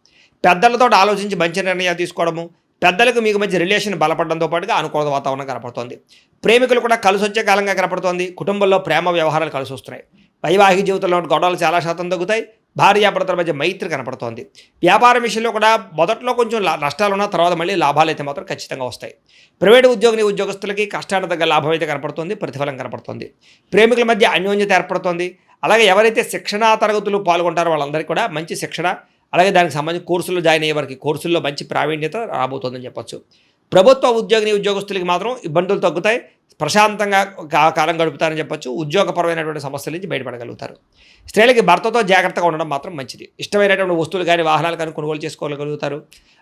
పెద్దలతో ఆలోచించి మంచి నిర్ణయాలు తీసుకోవడము, పెద్దలకు మీకు మధ్య రిలేషన్ బలపడడంతో పాటుగా అనుకూల వాతావరణం కనపడుతోంది. ప్రేమికులు కూడా కలిసి వచ్చే కాలంగా కనపడుతోంది. కుటుంబంలో ప్రేమ వ్యవహారాలు కలిసి వస్తున్నాయి. వైవాహిక జీవితంలో గొడవలు చాలా శాతం తగ్గుతాయి. భార్యాభర్తల మధ్య మైత్రి కనపడుతోంది. వ్యాపారం విషయంలో కూడా మొదట్లో కొంచెం నష్టాలు ఉన్న తర్వాత మళ్ళీ లాభాలు అయితే మాత్రం ఖచ్చితంగా వస్తాయి. ప్రైవేటు ఉద్యోగస్తులకి కష్టానికి తగ్గ లాభం అయితే కనపడుతుంది. ప్రతిఫలం కనపడుతుంది. ప్రేమికుల మధ్య అన్యోన్యత ఏర్పడుతోంది. అలాగే ఎవరైతే శిక్షణా తరగతులు పాల్గొంటారో వాళ్ళందరికీ కూడా మంచి శిక్షణ, అలాగే దానికి సంబంధించి కోర్సుల్లో జాయిన్ అయ్యే వారికి కోర్సుల్లో మంచి ప్రావీణ్యత రాబోతోందని చెప్పొచ్చు. ప్రభుత్వ ఉద్యోగస్తులకి మాత్రం ఇబ్బందులు తగ్గుతాయి. ప్రశాంతంగా కాలం గడుపుతారని చెప్పొచ్చు. ఉద్యోగపరమైనటువంటి సమస్యల నుంచి బయటపడగలుగుతారు. స్త్రీలకి భర్తతో జాగ్రత్తగా ఉండడం మాత్రం మంచిది. ఇష్టమైనటువంటి వస్తువులు కానీ, వాహనాలు కానీ కొనుగోలు చేసుకోగలుగుతారు.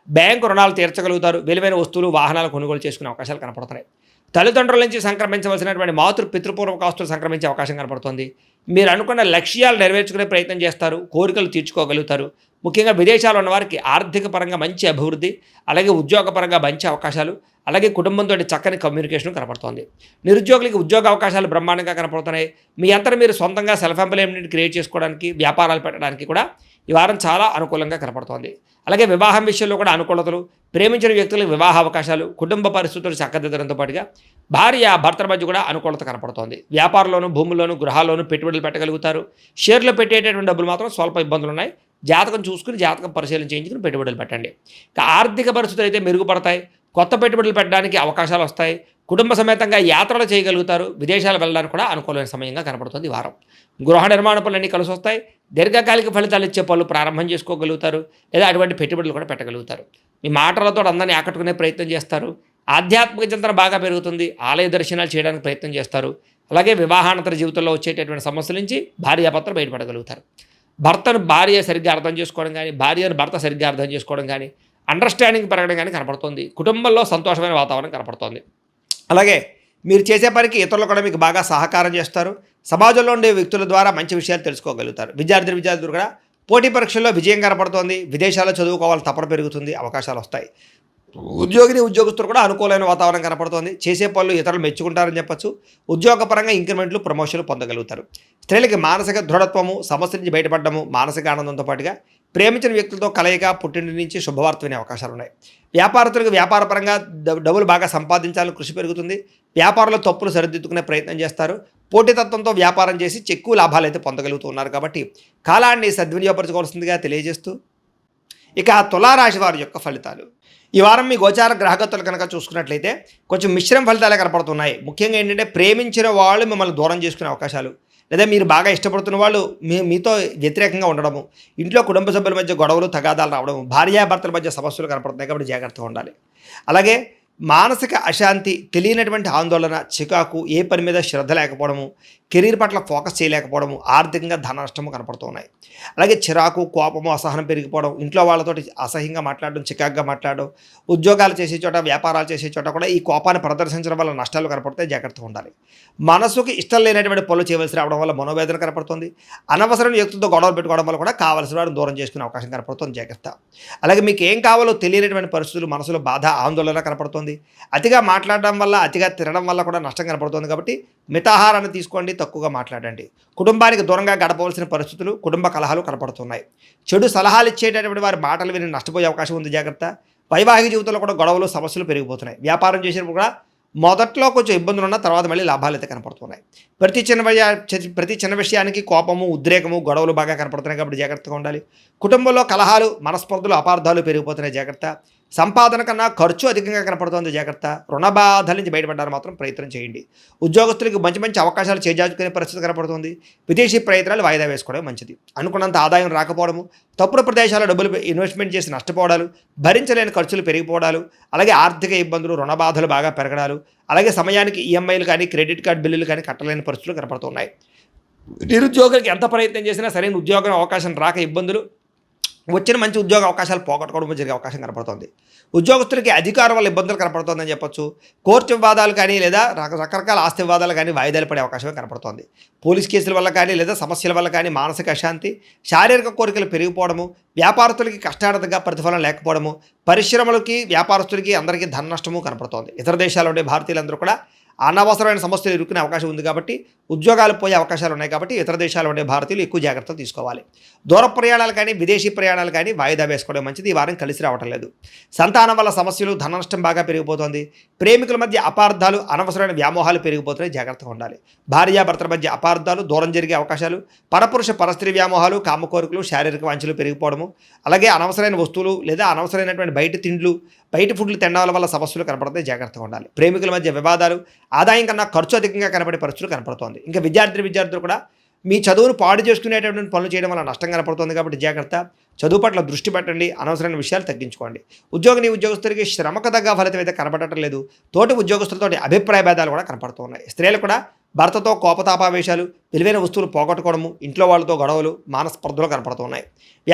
బ్యాంకు రుణాలు తీర్చగలుగుతారు. విలువైన వస్తువులు, వాహనాలు కొనుగోలు చేసుకునే అవకాశాలు కనపడుతున్నాయి. తల్లిదండ్రుల నుంచి సంక్రమించవలసినటువంటి పితృపూర్వక ఆస్తులు సంక్రమించే అవకాశం కనపడుతుంది. మీరు అనుకున్న లక్ష్యాలు నెరవేర్చుకునే ప్రయత్నం చేస్తారు. కోరికలు తీర్చుకోగలుగుతారు. ముఖ్యంగా విదేశాల్లో ఉన్న వారికి ఆర్థిక పరంగా మంచి అభివృద్ధి, అలాగే ఉద్యోగపరంగా మంచి అవకాశాలు, అలాగే కుటుంబంతో చక్కని కమ్యూనికేషన్ కనపడుతోంది. నిరుద్యోగులకి ఉద్యోగ అవకాశాలు బ్రహ్మాండంగా కనపడుతున్నాయి. మీ అంతా మీరు సొంతంగా సెల్ఫ్ ఎంప్లాయ్మెంట్ క్రియేట్ చేసుకోవడానికి, వ్యాపారాలు పెట్టడానికి కూడా ఈ వారం చాలా అనుకూలంగా కనపడుతోంది. అలాగే వివాహం విషయంలో కూడా అనుకూలతలు, ప్రేమించిన వ్యక్తులకు వివాహ అవకాశాలు, కుటుంబ పరిస్థితులు చక్కదిద్దడంతో పాటుగా భర్తల మధ్య కూడా అనుకూలత కనపడుతోంది. వ్యాపారంలోను, భూముల్లోను, గృహాల్లోనూ పెట్టుబడులు పెట్టగలుగుతారు. షేర్లు పెట్టేటటువంటి డబ్బులు మాత్రం స్వల్ప ఇబ్బందులు ఉన్నాయి. జాతకం చూసుకుని, జాతకం పరిశీలన చేయించుకుని పెట్టుబడులు పెట్టండి. ఆర్థిక పరిస్థితులు అయితే మెరుగుపడతాయి. కొత్త పెట్టుబడులు పెట్టడానికి అవకాశాలు వస్తాయి. కుటుంబ సమేతంగా యాత్రలు చేయగలుగుతారు. విదేశాలు వెళ్ళడానికి కూడా అనుకూలమైన సమయంగా కనపడుతుంది ఈ వారం. గృహ నిర్మాణ పనులన్నీ కలిసి వస్తాయి. దీర్ఘకాలిక ఫలితాలు ఇచ్చే పనులు ప్రారంభం చేసుకోగలుగుతారు. లేదా అటువంటి పెట్టుబడులు కూడా పెట్టగలుగుతారు. మీ మాటలతో అందరినీ ఆకట్టుకునే ప్రయత్నం చేస్తారు. ఆధ్యాత్మిక చింతన బాగా పెరుగుతుంది. ఆలయ దర్శనాలు చేయడానికి ప్రయత్నం చేస్తారు. అలాగే వివాహానంతర జీవితంలో వచ్చేటటువంటి సమస్యల నుంచి భార్యాభర్తలు బయటపడగలుగుతారు. భర్తను భార్య సరిగ్గా అర్థం చేసుకోవడం కానీ, భార్యను భర్త సరిగ్గా అర్థం చేసుకోవడం కానీ, అండర్స్టాండింగ్ పెరగడం కానీ కనపడుతుంది. కుటుంబంలో సంతోషమైన వాతావరణం కనపడుతోంది. అలాగే మీరు చేసే పనికి ఇతరులు కూడా మీకు బాగా సహకారం చేస్తారు. సమాజంలో ఉండే వ్యక్తుల ద్వారా మంచి విషయాలు తెలుసుకోగలుగుతారు. విద్యార్థులు కూడా పోటీ పరీక్షల్లో విజయం కనపడుతోంది. విదేశాల్లో చదువుకోవాలని తపన పెరుగుతుంది. అవకాశాలు వస్తాయి. ఉద్యోగస్తులు కూడా అనుకూలమైన వాతావరణం కనపడుతోంది. చేసే పనులు ఇతరులు మెచ్చుకుంటారని చెప్పొచ్చు. ఉద్యోగపరంగా ఇంక్రిమెంట్లు, ప్రమోషన్లు పొందగలుగుతారు. స్త్రీలకి మానసిక దృఢత్వము, సమస్య నుంచి బయటపడము, మానసిక ఆనందంతో పాటుగా ప్రేమించిన వ్యక్తులతో కలయిక, పుట్టింటి నుంచి శుభవార్త వినే అవకాశాలు ఉన్నాయి. వ్యాపారస్తులకు వ్యాపారపరంగా డబ్బులు బాగా సంపాదించాలని కృషి పెరుగుతుంది. వ్యాపారంలో తప్పులు సరిదిద్దుకునే ప్రయత్నం చేస్తారు. పోటీతత్వంతో వ్యాపారం చేసి ఎక్కువ లాభాలు అయితే పొందగలుగుతూ ఉన్నారు. కాబట్టి కాలాన్ని సద్వినియోగపరచుకోవాల్సిందిగా తెలియజేస్తూ ఇక తులారాశి వారి యొక్క ఫలితాలు. ఈ వారం మీ గోచార గ్రహగతులు కనుక చూసుకున్నట్లయితే కొంచెం మిశ్రమ ఫలితాలే కనపడుతున్నాయి. ముఖ్యంగా ఏంటంటే ప్రేమించిన వాళ్ళు మిమ్మల్ని దూరం చేసుకునే అవకాశాలు, లేదా మీరు బాగా ఇష్టపడుతున్న వాళ్ళు మీతో వ్యతిరేకంగా ఉండడము, ఇంట్లో కుటుంబ సభ్యుల మధ్య గొడవలు, తగాదాలు రావడము, భార్యాభర్తల మధ్య సమస్యలు కనపడుతున్నాయి. కాబట్టి జాగ్రత్తగా ఉండాలి. అలాగే మానసిక అశాంతి, తెలియనటువంటి ఆందోళన, చికాకు, ఏ పని మీద శ్రద్ధ లేకపోవడము, కెరీర్ పట్ల ఫోకస్ చేయలేకపోవడము, ఆర్థికంగా ధన నష్టము కనపడుతున్నాయి. అలాగే చిరాకు, కోపము, అసహనం పెరిగిపోవడం, ఇంట్లో వాళ్ళతోటి అసహ్యంగా మాట్లాడడం, చికాకుగా మాట్లాడడం, ఉద్యోగాలు చేసే చోట, వ్యాపారాలు చేసే చోట కూడా ఈ కోపాన్ని ప్రదర్శించడం వల్ల నష్టాలు కనపడతాయి. జాగ్రత్తగా ఉండాలి. మనసుకి ఇష్టం లేనటువంటి పనులు చేయవలసి రావడం వల్ల మనోవేదన కనపడుతుంది. అనవసరమైన వ్యక్తులతో గొడవలు పెట్టుకోవడం వల్ల కూడా కావాల్సిన వాడిని దూరం చేసుకునే అవకాశం కనపడుతుంది. జాగ్రత్త. అలాగే మీకు ఏం కావాలో తెలియనటువంటి పరిస్థితులు, మనసులో బాధ, ఆందోళన కనపడుతుంది. అతిగా మాట్లాడడం వల్ల, అతిగా తినడం వల్ల కూడా నష్టం కనపడుతుంది. కాబట్టి మితాహారాన్ని తీసుకోండి, తక్కువగా మాట్లాడండి. కుటుంబానికి దూరంగా గడపవలసిన పరిస్థితులు, కుటుంబ కలహాలు కనపడుతున్నాయి. చెడు సలహాలు ఇచ్చేటటువంటి వారి మాటలు విని నష్టపోయే అవకాశం ఉంది. జాగ్రత్త. వైవాహిక జీవితంలో కూడా గొడవలు, సమస్యలు పెరిగిపోతున్నాయి. వ్యాపారం చేసినప్పుడు కూడా మొదట్లో కొంచెం ఇబ్బందులు ఉన్న తర్వాత మళ్ళీ లాభాలు అయితే కనపడుతున్నాయి. ప్రతి చిన్న విషయానికి కోపము, ఉద్రేకము, గొడవలు బాగా కనపడుతున్నాయి. కాబట్టి జాగ్రత్తగా ఉండాలి. కుటుంబంలో కలహాలు, మనస్పర్ధలు, అపార్థాలు పెరిగిపోతున్నాయి. జాగ్రత్త. సంపాదన కన్నా ఖర్చు అధికంగా కనపడుతుంది. జాగ్రత్త. రుణ బాధల నుంచి బయటపడడానికి మాత్రం ప్రయత్నం చేయండి. ఉద్యోగస్తులకు మంచి మంచి అవకాశాలు చేజార్చుకునే పరిస్థితి కనపడుతుంది. విదేశీ ప్రయత్నాలు వాయిదా వేసుకోవడం మంచిది. అనుకున్నంత ఆదాయం రాకపోవడము, తప్పుడు ప్రదేశాల్లో డబ్బులు ఇన్వెస్ట్మెంట్ చేసి నష్టపోవడాలు, భరించలేని ఖర్చులు పెరిగిపోవడాలు, అలాగే ఆర్థిక ఇబ్బందులు, రుణ బాధలు బాగా పెరగడాలు, అలాగే సమయానికి ఈఎంఐలు కానీ, క్రెడిట్ కార్డు బిల్లులు కానీ కట్టలేని పరిస్థితులు కనపడుతున్నాయి. నిరుద్యోగులకు ఎంత ప్రయత్నం చేసినా సరైన ఉద్యోగం అవకాశం రాక ఇబ్బందులు, వచ్చిన మంచి ఉద్యోగ అవకాశాలు పోగొట్టుకోవడం జరిగే అవకాశం కనపడుతుంది. ఉద్యోగస్తులకి అధికారం వల్ల ఇబ్బందులు కనపడుతుందని చెప్పొచ్చు. కోర్టు వివాదాలు కానీ, లేదా రకరకాల ఆస్తి వివాదాలు కానీ వాయిదాలు పడే అవకాశమే కనపడుతుంది. పోలీస్ కేసుల వల్ల కానీ, లేదా సమస్యల వల్ల కానీ మానసిక అశాంతి, శారీరక కోరికలు పెరిగిపోవడము, వ్యాపారస్తులకి కష్టార్థంగా ప్రతిఫలం లేకపోవడము, పరిశ్రమలకి, వ్యాపారస్తులకి అందరికీ ధన నష్టము కనపడుతోంది. ఇతర దేశాల్లో ఉండే భారతీయులందరూ కూడా అనవసరమైన సమస్యలు ఇరుక్కునే అవకాశం ఉంది. కాబట్టి ఉద్యోగాలు పోయే అవకాశాలు ఉన్నాయి. కాబట్టి ఇతర దేశాల్లో ఉండే భారతీయులు ఎక్కువ జాగ్రత్తలు తీసుకోవాలి. దూర ప్రయాణాలు కానీ, విదేశీ ప్రయాణాలు కానీ వాయిదా వేసుకోవడం మంచిది. ఈ వారం కలిసి రావటం లేదు. సంతానం వల్ల సమస్యలు, ధన నష్టం బాగా పెరిగిపోతుంది. ప్రేమికుల మధ్య అపార్థాలు, అనవసరమైన వ్యామోహాలు పెరిగిపోతున్నాయి. జాగ్రత్తగా ఉండాలి. భార్యాభర్తల మధ్య అపార్థాలు, దూరం జరిగే అవకాశాలు, పరపురుష పరస్త్రీ వ్యామోహాలు, కామకోరికలు, శారీరక వాంఛలు పెరిగిపోవడము, అలాగే అనవసరమైన వస్తువులు లేదా అనవసరమైనటువంటి బయట తిండ్లు, బయట ఫుడ్లు తినడం వల్ల సమస్యలు కనపడతాయి. జాగ్రత్తగా ఉండాలి. ప్రేమికుల మధ్య వివాదాలు, ఆదాయం కన్నా ఖర్చు అధికంగా కనపడే పరిస్థితులు కనపడుతోంది. ఇంకా విద్యార్థులు కూడా మీ చదువును పాడు చేసుకునేటటువంటి పనులు చేయడం వల్ల నష్టం కనపడుతుంది. కాబట్టి జాగ్రత్త. చదువు పట్ల దృష్టి పెట్టండి. అనవసరమైన విషయాలు తగ్గించుకోండి. ఉద్యోగస్తులకి శ్రమకు తగ్గ ఫలితం అయితే కనపడటం లేదు. తోటి ఉద్యోగస్తులతో అభిప్రాయ భేదాలు కూడా కనపడుతున్నాయి. స్త్రీలు కూడా భర్తతో కోపతాపావేశాలు, విలువైన వస్తువులు పోగొట్టుకోవడము, ఇంట్లో వాళ్ళతో గొడవలు, మానస్పర్ధలు కనపడుతున్నాయి.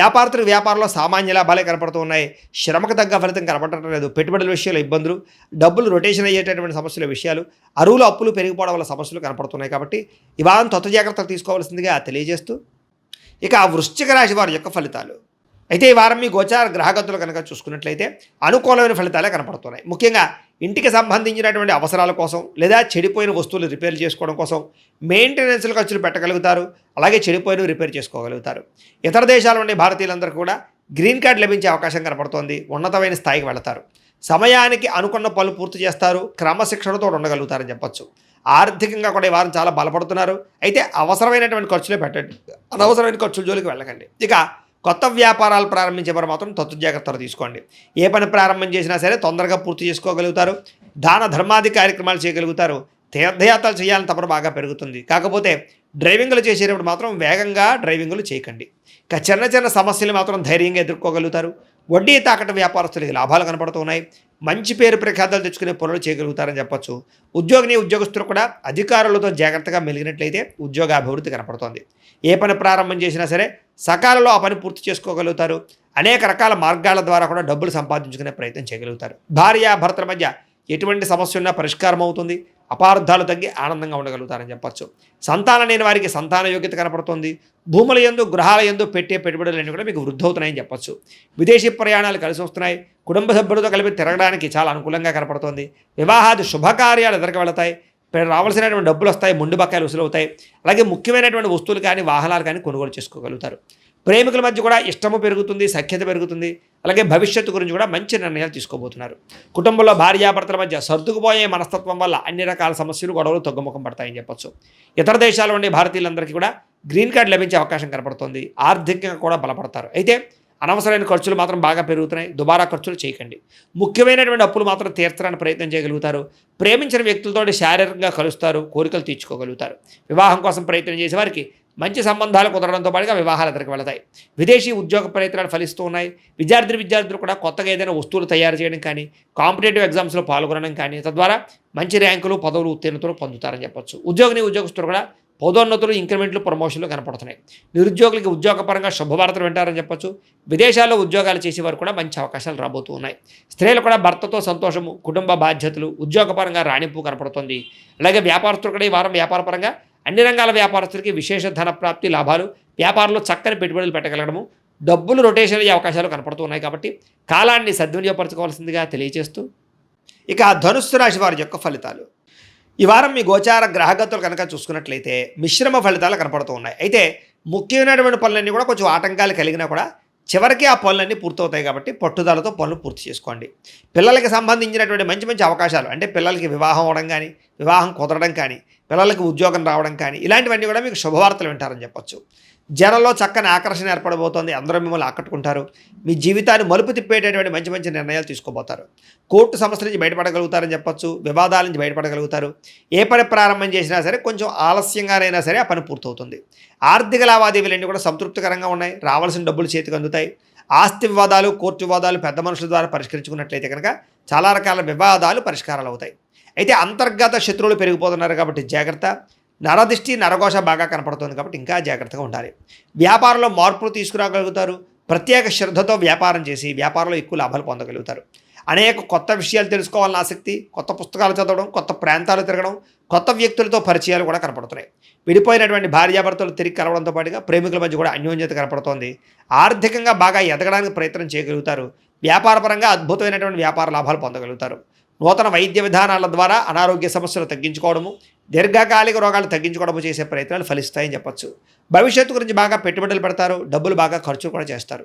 వ్యాపారంలో సామాన్య లాభాలే కనపడుతున్నాయి. శ్రమకు తగ్గ ఫలితం కనపడటం లేదు. పెట్టుబడుల విషయాలు ఇబ్బందులు, డబ్బులు రొటేషన్ అయ్యేటటువంటి సమస్యల విషయాలు, అరువులు అప్పులు పెరిగిపోవడం వల్ల సమస్యలు కనపడుతున్నాయి. కాబట్టి ఇవాళ కొత్త జాగ్రత్తలు తీసుకోవాల్సిందిగా తెలియజేస్తూ ఇక వృశ్చిక రాశి వారి యొక్క ఫలితాలు. అయితే ఈ వారం మీ గోచార గ్రహగతులు కనుక చూసుకున్నట్లయితే అనుకూలమైన ఫలితాలే కనపడుతున్నాయి. ముఖ్యంగా ఇంటికి సంబంధించినటువంటి అవసరాల కోసం, లేదా చెడిపోయిన వస్తువులు రిపేర్ చేసుకోవడం కోసం మెయింటెనెన్స్ల ఖర్చులు పెట్టగలుగుతారు. అలాగే చెడిపోయినవి రిపేర్ చేసుకోగలుగుతారు. ఇతర దేశాల నుండి భారతీయులందరూ కూడా గ్రీన్ కార్డు లభించే అవకాశం కనపడుతోంది. ఉన్నతమైన స్థాయికి వెళతారు. సమయానికి అనుకున్న పనులు పూర్తి చేస్తారు. క్రమశిక్షణతో ఉండగలుగుతారని చెప్పొచ్చు. ఆర్థికంగా కూడా ఈ వారం చాలా బలపడుతున్నారు. అయితే అవసరమైనటువంటి ఖర్చులే పెట్టండి. అనవసరమైన ఖర్చుల జోలికి వెళ్ళకండి. ఇక కొత్త వ్యాపారాలు ప్రారంభించే వారు మాత్రం తత్తు జాగ్రత్తలు తీసుకోండి. ఏ పని ప్రారంభం చేసినా సరే తొందరగా పూర్తి చేసుకోగలుగుతారు. దాన ధర్మాది కార్యక్రమాలు చేయగలుగుతారు. తీర్థయాత్రలు చేయాలని తపన బాగా పెరుగుతుంది. కాకపోతే డ్రైవింగ్లు చేసేటప్పుడు మాత్రం వేగంగా డ్రైవింగులు చేయకండి. ఇక చిన్న సమస్యలు మాత్రం ధైర్యంగా ఎదుర్కోగలుగుతారు. వడ్డీ తాకట వ్యాపారస్తులకి లాభాలు కనపడుతున్నాయి. మంచి పేరు ప్రఖ్యాతలు తెచ్చుకునే పనులు చేయగలుగుతారని చెప్పొచ్చు. ఉద్యోగస్తులు కూడా అధికారులతో జాగ్రత్తగా మెలిగినట్లయితే ఉద్యోగ అభివృద్ధి కనపడుతోంది. ఏ పని ప్రారంభం చేసినా సరే సకాలంలో ఆ పని పూర్తి చేసుకోగలుగుతారు. అనేక రకాల మార్గాల ద్వారా కూడా డబ్బులు సంపాదించుకునే ప్రయత్నం చేయగలుగుతారు. భార్య భర్తల మధ్య ఎటువంటి సమస్య ఉన్నా పరిష్కారం అవుతుంది. అపార్థాలు తగ్గి ఆనందంగా ఉండగలుగుతారని చెప్పొచ్చు. సంతానం లేని వారికి సంతాన యోగ్యత కనపడుతుంది. భూముల యందు గృహాల యందు పెట్టే పెట్టుబడులన్నీ కూడా మీకు వృద్ధి అవుతున్నాయని చెప్పొచ్చు. విదేశీ ప్రయాణాలు కలిసి వస్తున్నాయి. కుటుంబ సభ్యులతో కలిపి తిరగడానికి చాలా అనుకూలంగా కనపడుతోంది. వివాహాది శుభకార్యాలు ఎదురుకు వెళతాయి. రావాల్సినటువంటి డబ్బులు వస్తాయి. ముందు బకాయిలు వసూలవుతాయి. అలాగే ముఖ్యమైనటువంటి వస్తువులు కానీ వాహనాలు కానీ కొనుగోలు చేసుకోగలుగుతారు. ప్రేమికుల మధ్య కూడా ఇష్టము పెరుగుతుంది, సఖ్యత పెరుగుతుంది. అలాగే భవిష్యత్తు గురించి కూడా మంచి నిర్ణయాలు తీసుకోబోతున్నారు. కుటుంబంలో భార్యాభర్తల మధ్య సర్దుకుపోయే మనస్తత్వం వల్ల అన్ని రకాల సమస్యలు గొడవలు తగ్గుముఖం పడతాయని చెప్పొచ్చు. ఇతర దేశాల ఉండే భారతీయులందరికీ కూడా గ్రీన్ కార్డు లభించే అవకాశం కనపడుతుంది. ఆర్థికంగా కూడా బలపడతారు. అయితే అనవసరమైన ఖర్చులు మాత్రం బాగా పెరుగుతున్నాయి. దుబారా ఖర్చులు చేయకండి. ముఖ్యమైనటువంటి అప్పులు మాత్రం తీర్చడానికి ప్రయత్నం చేయగలుగుతారు. ప్రేమించిన వ్యక్తులతో శారీరకంగా కలుస్తారు. కోరికలు తీర్చుకోగలుగుతారు. వివాహం కోసం ప్రయత్నం చేసే వారికి మంచి సంబంధాలు కుదరడంతో పాటుగా వివాహాలు ఎదురుకు వెళతాయి. విదేశీ ఉద్యోగ ప్రయత్నాలు ఫలిస్తూ ఉన్నాయి. విద్యార్థులు కూడా కొత్తగా ఏదైనా వస్తువులు తయారు చేయడం కానీ, కాంపిటేటివ్ ఎగ్జామ్స్లో పాల్గొనడం కానీ, తద్వారా మంచి ర్యాంకులు, పదవులు, ఉత్తీర్ణతలు పొందుతారని చెప్పొచ్చు. ఉద్యోగస్తులు కూడా పదోన్నతులు, ఇంక్రిమెంట్లు, ప్రమోషన్లు కనపడుతున్నాయి. నిరుద్యోగులకి ఉద్యోగపరంగా శుభవార్తలు వింటారని చెప్పొచ్చు. విదేశాల్లో ఉద్యోగాలు చేసేవారు కూడా మంచి అవకాశాలు రాబోతూ ఉన్నాయి. స్త్రీలు కూడా భర్తతో సంతోషము, కుటుంబ బాధ్యతలు, ఉద్యోగపరంగా రాణింపు కనపడుతుంది. అలాగే వ్యాపారస్తులు కూడా ఈ వారం వ్యాపారపరంగా అన్ని రంగాల వ్యాపారస్తులకి విశేష ధన ప్రాప్తి, లాభాలు, వ్యాపారంలో చక్కని పెట్టుబడులు పెట్టగలగడము, డబ్బులు రొటేషన్ అయ్యే అవకాశాలు కనపడుతూ ఉన్నాయి. కాబట్టి కాలాన్ని సద్వినియోగపరచుకోవాల్సిందిగా తెలియజేస్తూ ఇక ధనుస్సు రాశి వారి యొక్క ఫలితాలు. ఈ వారం మీ గోచార గ్రహగతులు కనుక చూసుకున్నట్లయితే మిశ్రమ ఫలితాలు కనపడుతూ ఉన్నాయి. అయితే ముఖ్యమైనటువంటి పనులన్నీ కూడా కొంచెం ఆటంకాలు కలిగినా కూడా చివరికి ఆ పనులన్నీ పూర్తవుతాయి. కాబట్టి పట్టుదలతో పనులు పూర్తి చేసుకోండి. పిల్లలకి సంబంధించినటువంటి మంచి మంచి అవకాశాలు, అంటే పిల్లలకి వివాహం అవడం కానీ, వివాహం కుదరడం కానీ, పిల్లలకి ఉద్యోగం రావడం కానీ, ఇలాంటివన్నీ కూడా మీకు శుభవార్తలు వింటారని చెప్పొచ్చు. జనంలో చక్కని ఆకర్షణ ఏర్పడబోతోంది. అందరూ మిమ్మల్ని ఆకట్టుకుంటారు. మీ జీవితాన్ని మలుపు తిప్పేటటువంటి మంచి మంచి నిర్ణయాలు తీసుకోబోతారు. కోర్టు సమస్యల నుంచి బయటపడగలుగుతారని చెప్పొచ్చు. వివాదాల నుంచి బయటపడగలుగుతారు. ఏ పని ప్రారంభం చేసినా సరే కొంచెం ఆలస్యంగానైనా సరే ఆ పని పూర్తవుతుంది. ఆర్థిక లావాదేవీలన్నీ కూడా సంతృప్తికరంగా ఉన్నాయి. రావాల్సిన డబ్బులు చేతికి అందుతాయి. ఆస్తి వివాదాలు, కోర్టు వివాదాలు పెద్ద మనుషుల ద్వారా పరిష్కరించుకున్నట్లయితే కనుక చాలా రకాల వివాదాలు పరిష్కారాలు అవుతాయి. అయితే అంతర్గత శత్రువులు పెరిగిపోతున్నారు కాబట్టి జాగ్రత్త. నరదిష్టి, నరఘోష బాగా కనపడుతుంది కాబట్టి ఇంకా జాగ్రత్తగా ఉండాలి. వ్యాపారంలో మార్పులు తీసుకురాగలుగుతారు. ప్రత్యేక శ్రద్ధతో వ్యాపారం చేసి వ్యాపారంలో ఎక్కువ లాభాలు పొందగలుగుతారు. అనేక కొత్త విషయాలు తెలుసుకోవాలని ఆసక్తి, కొత్త పుస్తకాలు చదవడం, కొత్త ప్రాంతాలు తిరగడం, కొత్త వ్యక్తులతో పరిచయాలు కూడా కనపడుతున్నాయి. విడిపోయినటువంటి భార్యాభర్తలు తిరిగి కలవడంతో పాటుగా ప్రేమికుల మధ్య కూడా అన్యోన్యత కనపడుతోంది. ఆర్థికంగా బాగా ఎదగడానికి ప్రయత్నం చేయగలుగుతారు. వ్యాపారపరంగా అద్భుతమైనటువంటి వ్యాపార లాభాలు పొందగలుగుతారు. నూతన వైద్య విధానాల ద్వారా అనారోగ్య సమస్యలు తగ్గించుకోవడము, దీర్ఘకాలిక రోగాలు తగ్గించుకోవడము చేసే ప్రయత్నాలు ఫలిస్తాయని చెప్పొచ్చు. భవిష్యత్తు గురించి బాగా పెట్టుబడులు పెడతారు. డబ్బులు బాగా ఖర్చు కూడా చేస్తారు.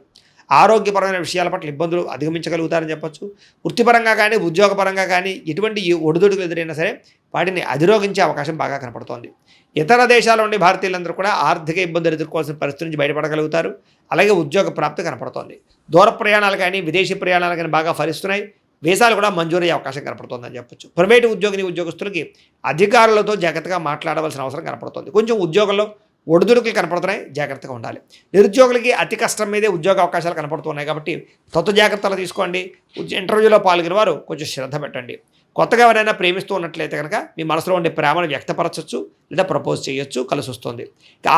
ఆరోగ్యపరమైన విషయాల పట్ల ఇబ్బందులు అధిగమించగలుగుతారని చెప్పొచ్చు. వృత్తిపరంగా కానీ, ఉద్యోగపరంగా కానీ ఎటువంటి ఒడిదుడుకులు ఎదురైనా సరే వాటిని అధిరోగించే అవకాశం బాగా కనపడుతోంది. ఇతర దేశాల నుండి భారతీయులందరూ కూడా ఆర్థిక ఇబ్బందులు ఎదుర్కోవాల్సిన పరిస్థితి నుంచి బయటపడగలుగుతారు. అలాగే ఉద్యోగ ప్రాప్తి కనపడుతోంది. దూర ప్రయాణాలు కానీ, విదేశీ ప్రయాణాలు కానీ బాగా ఫలిస్తున్నాయి. వీసాలు కూడా మంజూరయ్యే అవకాశం కనపడుతుందని చెప్పొచ్చు. ప్రైవేటు ఉద్యోగస్తులకి అధికారులతో జాగ్రత్తగా మాట్లాడవలసిన అవసరం కనపడుతుంది. కొంచెం ఉద్యోగంలో ఒడిదుడుకులు కనపడుతున్నాయి. జాగ్రత్తగా ఉండాలి. నిరుద్యోగులకి అతి కష్టం మీదే ఉద్యోగ అవకాశాలు కనపడుతున్నాయి కాబట్టి జాగ్రత్తలు తీసుకోండి. ఇంటర్వ్యూలో పాల్గొనే వారు కొంచెం శ్రద్ధ పెట్టండి. కొత్తగా ఎవరైనా ప్రేమిస్తూ ఉన్నట్లయితే కనుక మీ మనసులో ఉండే ప్రేమను వ్యక్తపరచవచ్చు లేదా ప్రపోజ్ చేయొచ్చు. కలిసి వస్తుంది.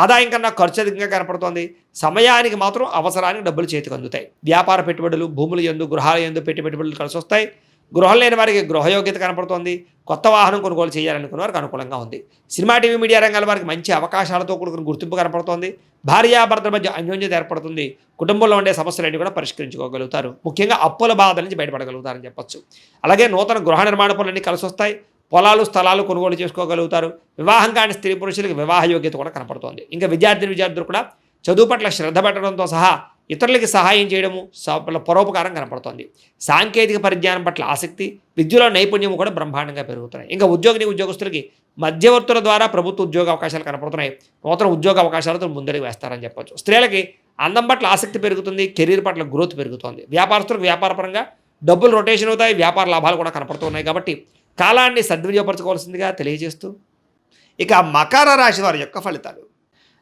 ఆదాయం కన్నా ఖర్చు అధికంగా కనపడుతోంది. సమయానికి మాత్రం అవసరానికి డబ్బులు చేతికి అందుతాయి. వ్యాపార పెట్టుబడులు, భూముల యందు, గృహాల యందు పెట్టుబడులు కలిసి వస్తాయి. గృహం లేని వారికి గృహయోగ్యత కనపడుతోంది. కొత్త వాహనం కొనుగోలు చేయాలనుకున్న వారికి అనుకూలంగా ఉంది. సినిమా, టీవీ, మీడియా రంగాల వారికి మంచి అవకాశాలతో కూడుకున్న గుర్తింపు కనపడుతోంది. భార్యాభర్తల మధ్య అన్యోన్యత ఏర్పడుతుంది. కుటుంబంలో ఉండే సమస్యలన్నీ కూడా పరిష్కరించుకోగలుగుతారు. ముఖ్యంగా అప్పుల బాధల నుంచి బయటపడగలుగుతారని చెప్పొచ్చు. అలాగే నూతన గృహ నిర్మాణ పనులన్నీ కలిసి వస్తాయి. పొలాలు, స్థలాలు కొనుగోలు చేసుకోగలుగుతారు. వివాహం కాని స్త్రీ పురుషులకు వివాహ యోగ్యత కూడా కనపడుతోంది. ఇంకా విద్యార్థులు కూడా చదువు పట్ల శ్రద్ధ పెట్టడంతో సహా ఇతరులకి సహాయం చేయడము, పరోపకారం కనపడుతోంది. సాంకేతిక పరిజ్ఞానం పట్ల ఆసక్తి, విద్యలో నైపుణ్యం కూడా బ్రహ్మాండంగా పెరుగుతున్నాయి. ఇంకా ఉద్యోగస్తులకి మధ్యవర్తుల ద్వారా ప్రభుత్వ ఉద్యోగ అవకాశాలు కనపడుతున్నాయి. నూతన ఉద్యోగ అవకాశాలతో ముందరికి వేస్తారని చెప్పొచ్చు. స్త్రీలకి అందం పట్ల ఆసక్తి పెరుగుతుంది. కెరీర్ పట్ల గ్రోత్ పెరుగుతుంది. వ్యాపారస్తులకు వ్యాపారపరంగా డబ్బులు రొటేషన్ అవుతాయి. వ్యాపార లాభాలు కూడా కనపడుతున్నాయి. కాబట్టి కాలాన్ని సద్వినియోగపరచుకోవాల్సిందిగా తెలియజేస్తూ ఇక మకర రాశి వారి యొక్క ఫలితాలు.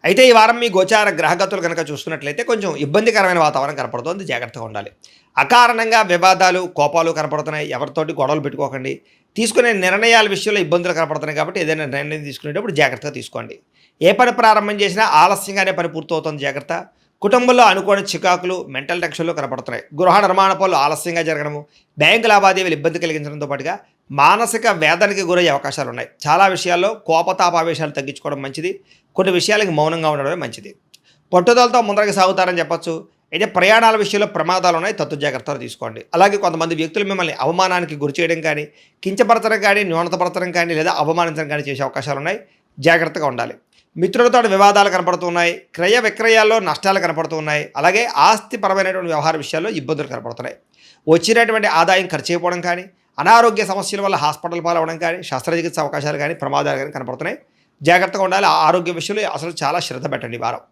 అయితే ఈ వారం మీ గోచార గ్రహగతులు కనుక చూసుకున్నట్లయితే కొంచెం ఇబ్బందికరమైన వాతావరణం కనపడుతుంది. జాగ్రత్తగా ఉండాలి. అకారణంగా వివాదాలు, కోపాలు కనపడుతున్నాయి. ఎవరితోటి గొడవలు పెట్టుకోకండి. తీసుకునే నిర్ణయాల విషయంలో ఇబ్బందులు కనపడుతున్నాయి కాబట్టి ఏదైనా నిర్ణయం తీసుకునేటప్పుడు జాగ్రత్తగా తీసుకోండి. ఏ పని ప్రారంభం చేసినా ఆలస్యంగానే పని పూర్తవుతుంది. జాగ్రత్త. కుటుంబంలో అనుకోని చికాకులు, మెంటల్ టెన్షన్లు కనపడుతున్నాయి. గృహ నిర్మాణ పనులు ఆలస్యంగా జరగడము, బ్యాంకు లావాదేవీలు ఇబ్బంది కలిగించడంతో పాటుగా మానసిక వేదనకి గురయ్యే అవకాశాలు ఉన్నాయి. చాలా విషయాల్లో కోపతాపావేశాలు తగ్గించుకోవడం మంచిది. కొన్ని విషయాలకి మౌనంగా ఉండడమే మంచిది. పట్టుదలతో ముందరకు సాగుతారని చెప్పొచ్చు. అయితే ప్రయాణాల విషయంలో ప్రమాదాలు ఉన్నాయి, తత్తు జాగ్రత్తలు తీసుకోండి. అలాగే కొంతమంది వ్యక్తులు మిమ్మల్ని అవమానానికి గురి చేయడం కానీ, కించపరచడం కానీ, న్యూనతపరచడం కానీ లేదా అవమానించడం కానీ చేసే అవకాశాలు ఉన్నాయి. జాగ్రత్తగా ఉండాలి. మిత్రులతో వివాదాలు కనపడుతున్నాయి. క్రయ విక్రయాల్లో నష్టాలు కనపడుతున్నాయి. అలాగే ఆస్తిపరమైనటువంటి వ్యవహార విషయాల్లో ఇబ్బందులు కనపడుతున్నాయి. వచ్చినటువంటి ఆదాయం ఖర్చు అయిపోవడం కానీ, అనారోగ్య సమస్యల వల్ల హాస్పిటల్ పాలవడం కానీ, శస్త్రచికిత్స అవకాశాలు కానీ, ప్రమాదాలు కానీ కనపడుతున్నాయి. జాగ్రత్తగా ఉండాలి. ఆరోగ్య విషయంలో అసలు చాలా శ్రద్ధ పెట్టండి ఈ వారం.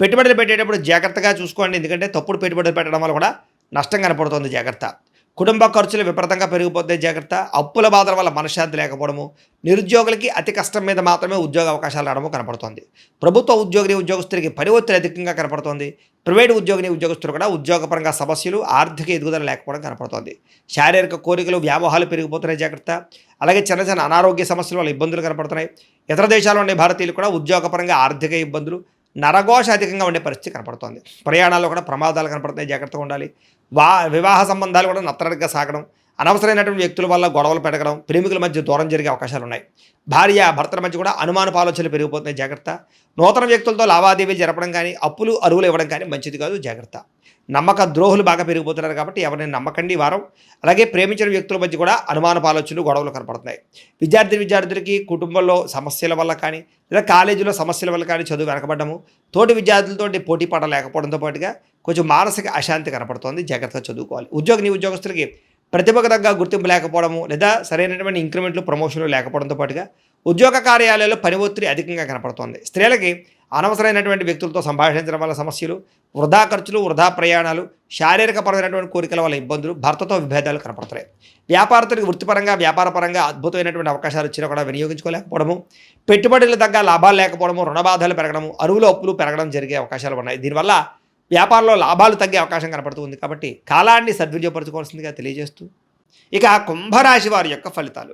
పెట్టుబడులు పెట్టేటప్పుడు జాగ్రత్తగా చూసుకోండి. ఎందుకంటే తప్పుడు పెట్టుబడులు పెట్టడం వల్ల కూడా నష్టం కనపడుతుంది. జాగ్రత్త. కుటుంబ ఖర్చులు విపరీతంగా పెరిగిపోతే జాగ్రత్త. అప్పుల బాధల వల్ల మనశ్శాంతి లేకపోవడము, నిరుద్యోగులకి అతి కష్టం మీద మాత్రమే ఉద్యోగ అవకాశాలు రావడము కనపడుతోంది. ప్రభుత్వ ఉద్యోగస్తులకి పని ఒత్తిడి అధికంగా కనపడుతోంది. ప్రైవేట్ ఉద్యోగస్తులు కూడా ఉద్యోగపరంగా సమస్యలు, ఆర్థిక ఎదుగుదల లేకపోవడం కనపడుతోంది. శారీరక కోరికలు, వ్యామోహాలు పెరిగిపోతున్నాయి. జాగ్రత్త. అలాగే చిన్న చిన్న అనారోగ్య సమస్యల వల్ల ఇబ్బందులు కనపడుతున్నాయి. ఇతర దేశాల్లో ఉండే భారతీయులు కూడా ఉద్యోగపరంగా ఆర్థిక ఇబ్బందులు, నరఘోష అధికంగా ఉండే పరిస్థితి కనపడుతోంది. ప్రయాణాల్లో కూడా ప్రమాదాలు కనపడుతున్నాయి. జాగ్రత్తగా ఉండాలి. వివాహ సంబంధాలు కూడా నత్తనడకగా సాగడం, అనవసరమైనటువంటి వ్యక్తుల వల్ల గొడవలు పెరగడం, ప్రేమికుల మధ్య దూరం జరిగే అవకాశాలు ఉన్నాయి. భార్య భర్తల మధ్య కూడా అనుమానపు ఆలోచనలు పెరిగిపోతున్నాయి. జాగ్రత్త. నూతన వ్యక్తులతో లావాదేవీలు జరపడం కానీ, అప్పులు అరువులు ఇవ్వడం కానీ మంచిది కాదు. జాగ్రత్త. నమ్మక ద్రోహులు బాగా పెరిగిపోతున్నారు కాబట్టి ఎవరిని నమ్మకండి ఈ వారం. అలాగే ప్రేమించిన వ్యక్తుల మధ్య కూడా అనుమానపు ఆలోచనలు, గొడవలు కనపడుతున్నాయి. విద్యార్థులకి కుటుంబంలో సమస్యల వల్ల కానీ, లేదా కాలేజీలో సమస్యల వల్ల కానీ చదువు వెనకబడ్డము, తోటి విద్యార్థులతో పోటీ పడ లేకపోవడంతో పాటుగా కొంచెం మానసిక అశాంతి కనపడుతోంది. జాగ్రత్తగా చదువుకోవాలి. ఉద్యోగస్తులకి ప్రతిభకు తగ్గ గుర్తింపు లేకపోవడము, లేదా సరైనటువంటి ఇంక్రిమెంట్లు, ప్రమోషన్లు లేకపోవడంతో పాటుగా ఉద్యోగ కార్యాలయాల్లో పని ఒత్తిడి అధికంగా కనపడుతోంది. స్త్రీలకి అనవసరమైనటువంటి వ్యక్తులతో సంభాషించడం వల్ల సమస్యలు, వృధా ఖర్చులు, వృధా ప్రయాణాలు, శారీరకపరమైనటువంటి కోరికల వల్ల ఇబ్బందులు, భర్తతో విభేదాలు కనపడుతున్నాయి. వ్యాపారస్తులకు వృత్తిపరంగా, వ్యాపారపరంగా అద్భుతమైనటువంటి అవకాశాలు వచ్చినా కూడా వినియోగించుకోలేకపోవడము, పెట్టుబడులు తగ్గ లాభాలు లేకపోవడము, రుణబాధలు పెరగడము, అరువులు అప్పులు పెరగడం జరిగే అవకాశాలు ఉన్నాయి. దీనివల్ల వ్యాపారంలో లాభాలు తగ్గే అవకాశం కనపడుతుంది. కాబట్టి కాలాన్ని సద్వినియోగపరచుకోవాల్సిందిగా తెలియజేస్తూ, ఇక కుంభరాశి వారి యొక్క ఫలితాలు.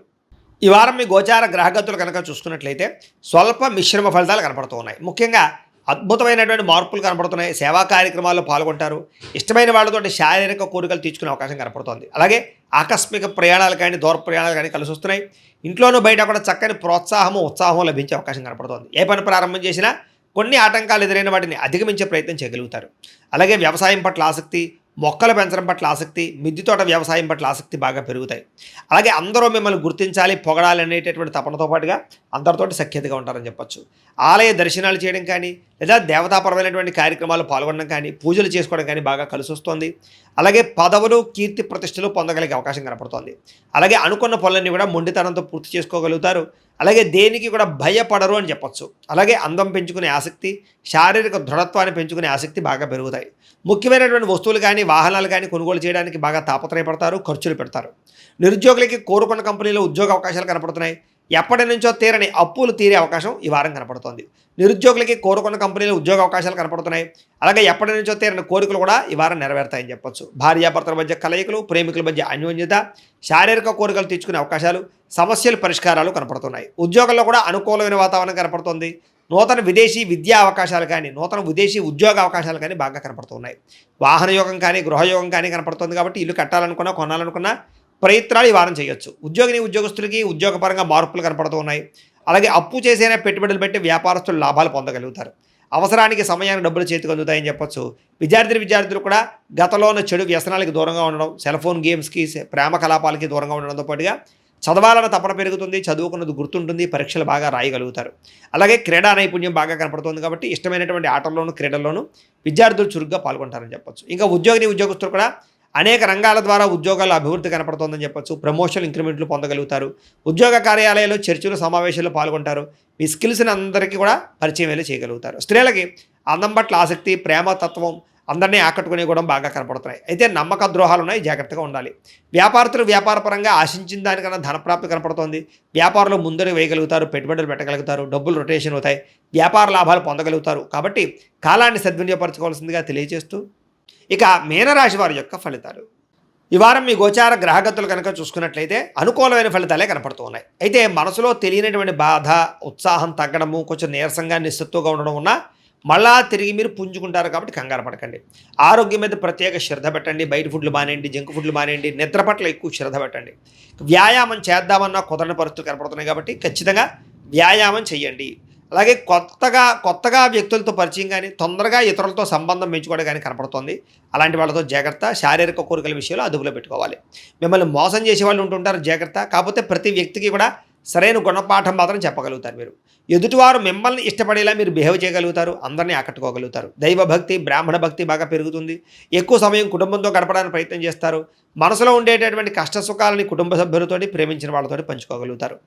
ఈ వారం మీ గోచార గ్రహగతులు కనుక చూసుకున్నట్లయితే స్వల్ప మిశ్రమ ఫలితాలు కనపడుతూ ఉన్నాయి. ముఖ్యంగా అద్భుతమైనటువంటి మార్పులు కనపడుతున్నాయి. సేవా కార్యక్రమాల్లో పాల్గొంటారు. ఇష్టమైన వాళ్ళతో శారీరక కోరికలు తీర్చుకునే అవకాశం కనపడుతోంది. అలాగే ఆకస్మిక ప్రయాణాలు కానీ, దూర ప్రయాణాలు కానీ కలిసి వస్తున్నాయి. ఇంట్లోనూ బయట కూడా చక్కని ప్రోత్సాహము, ఉత్సాహం లభించే అవకాశం కనపడుతోంది. ఏ పని ప్రారంభం చేసినా కొన్ని ఆటంకాలు ఎదురైన వాటిని అధిగమించే ప్రయత్నం చేయగలుగుతారు. అలాగే వ్యవసాయం పట్ల ఆసక్తి, మొక్కలు పెంచడం పట్ల ఆసక్తి, మిద్దె తోట వ్యవసాయం పట్ల ఆసక్తి బాగా పెరుగుతాయి. అలాగే అందరూ మిమ్మల్ని గుర్తించాలి, పొగడాలి అనేటటువంటి తపనతో పాటుగా అందరితోటి సఖ్యతగా ఉంటారని చెప్పొచ్చు. ఆలయ దర్శనాలు చేయడం కానీ, లేదా దేవతాపరమైనటువంటి కార్యక్రమాలు పాల్గొనడం కానీ, పూజలు చేసుకోవడం కానీ బాగా కలిసి వస్తుంది. అలాగే పదవులు, కీర్తి ప్రతిష్టలు పొందగలిగే అవకాశం కనపడుతోంది. అలాగే అనుకున్న పనులన్నీ కూడా మొండితనంతో పూర్తి చేసుకోగలుగుతారు. అలాగే దేనికి కూడా భయపడరు అని చెప్పొచ్చు. అలాగే అందం పెంచుకునే ఆసక్తి, శారీరక దృఢత్వాన్ని పెంచుకునే ఆసక్తి బాగా పెరుగుతాయి. ముఖ్యమైనటువంటి వస్తువులు కానీ, వాహనాలు కానీ కొనుగోలు చేయడానికి బాగా తాపత్రయపడతారు, ఖర్చులు పెడతారు. నిరుద్యోగులకి కోరుకున్న కంపెనీలో ఉద్యోగ అవకాశాలు కనపడుతున్నాయి. ఎప్పటి నుంచో తీరని అప్పులు తీరే అవకాశం ఈ వారం కనపడుతోంది. నిరుద్యోగులకి కోరుకున్న కంపెనీలో ఉద్యోగ అవకాశాలు కనపడుతున్నాయి. అలాగే ఎప్పటి నుంచో తీరని కోరికలు కూడా ఈ వారం నెరవేరుతాయని చెప్పొచ్చు. భార్యాభర్తల మధ్య కలయికలు, ప్రేమికుల మధ్య అన్యోన్యత, శారీరక కోరికలు తీర్చుకునే అవకాశాలు, సమస్యలు పరిష్కారాలు కనపడుతున్నాయి. ఉద్యోగంలో కూడా అనుకూలమైన వాతావరణం కనపడుతుంది. నూతన విదేశీ విద్యా అవకాశాలు కానీ, నూతన విదేశీ ఉద్యోగ అవకాశాలు కానీ బాగా కనపడుతున్నాయి. వాహన యోగం కానీ, గృహయోగం కానీ కనపడుతుంది. కాబట్టి ఇల్లు కట్టాలనుకున్నా, కొనాలనుకున్నా ప్రయత్నాలు ఈ వారం చేయొచ్చు. ఉద్యోగస్తులకి ఉద్యోగపరంగా మార్పులు కనపడుతూ ఉన్నాయి. అలాగే అప్పు చేసైనా పెట్టుబడులు పెట్టి వ్యాపారస్తులు లాభాలు పొందగలుగుతారు. అవసరానికి సమయానికి డబ్బులు చేతికి అందుతాయని చెప్పొచ్చు. విద్యార్థులు కూడా గతంలో ఉన్న చెడు వ్యసనాలకి దూరంగా ఉండడం, సెల్ ఫోన్ గేమ్స్కి, ప్రేమ కలాపాలకి దూరంగా ఉండడంతో పాటుగా చదవాలన్న తపన పెరుగుతుంది, చదువుకున్నది గుర్తుంటుంది, పరీక్షలు బాగా రాయగలుగుతారు. అలాగే క్రీడా నైపుణ్యం బాగా కనపడుతుంది. కాబట్టి ఇష్టమైనటువంటి ఆటల్లోనూ, క్రీడల్లోనూ విద్యార్థులు చురుగ్గా పాల్గొంటారని చెప్పొచ్చు. ఇంకా ఉద్యోగస్తులు కూడా అనేక రంగాల ద్వారా ఉద్యోగాల అభివృద్ధి కనపడుతోందని చెప్పొచ్చు. ప్రమోషన్, ఇంక్రిమెంట్లు పొందగలుగుతారు. ఉద్యోగ కార్యాలయాల్లో చర్చలు, సమావేశాల్లో పాల్గొంటారు. మీ స్కిల్స్ని అందరికీ కూడా పరిచయం చేయగలుగుతారు. స్త్రీలకి అందం పట్ల ఆసక్తి, ప్రేమతత్వం, అందరినీ ఆకట్టుకునే కూడా బాగా కనపడుతున్నాయి. అయితే నమ్మక ద్రోహాలు ఉన్నాయి, జాగ్రత్తగా ఉండాలి. వ్యాపారస్తులు వ్యాపారపరంగా ఆశించిన దానికన్నా ధనప్రాప్తి కనపడుతోంది. వ్యాపారంలో ముందడుగు వేయగలుగుతారు, పెట్టుబడులు పెట్టగలుగుతారు, డబ్బులు రొటేషన్ అవుతాయి, వ్యాపార లాభాలు పొందగలుగుతారు. కాబట్టి కాలాన్ని సద్వినియోగపరచుకోవాల్సిందిగా తెలియజేస్తూ, ఇక మీనరాశి వారి యొక్క ఫలితాలు. ఈ వారం మీ గోచార గ్రహగతులు కనుక చూసుకున్నట్లయితే అనుకూలమైన ఫలితాలే కనపడుతూ ఉన్నాయి. అయితే మనసులో తెలియనటువంటి బాధ, ఉత్సాహం తగ్గడము, కొంచెం నీరసంగా, నిస్సత్తుగా ఉండడం ఉన్న మళ్ళా తిరిగి మీరు పుంజుకుంటారు కాబట్టి కంగారు పడకండి. ఆరోగ్యం మీద ప్రత్యేక శ్రద్ధ పెట్టండి. బయట ఫుడ్లు మానేయండి, జంక్ ఫుడ్లు మానేయండి, నిద్ర పట్ల ఎక్కువ శ్రద్ధ పెట్టండి. వ్యాయామం చేద్దామన్నా కుదరని పరిస్థితులు కనపడుతున్నాయి కాబట్టి ఖచ్చితంగా వ్యాయామం చేయండి. అలాగే కొత్తగా వ్యక్తులతో పరిచయం కానీ, తొందరగా ఇతరులతో సంబంధం పెంచుకోవడం కానీ కనపడుతుంది. అలాంటి వాళ్ళతో జాగ్రత్త. శారీరక కోరికల విషయంలో అదుపులో పెట్టుకోవాలి. మిమ్మల్ని మోసం చేసే వాళ్ళు ఉంటుంటారు, జాగ్రత్త. కాకపోతే ప్రతి వ్యక్తికి కూడా సరైన గుణపాఠం మాత్రం చెప్పగలుగుతారు మీరు. ఎదుటివారు మిమ్మల్ని ఇష్టపడేలా మీరు బిహేవ్ చేయగలుగుతారు, అందరినీ ఆకట్టుకోగలుగుతారు. దైవభక్తి, బ్రాహ్మణ భక్తి బాగా పెరుగుతుంది. ఎక్కువ సమయం కుటుంబంతో గడపడానికి ప్రయత్నం చేస్తారు. మనసులో ఉండేటటువంటి కష్ట సుఖాలని కుటుంబ సభ్యులతోటి, ప్రేమించిన వాళ్ళతోటి పంచుకోగలుగుతారు.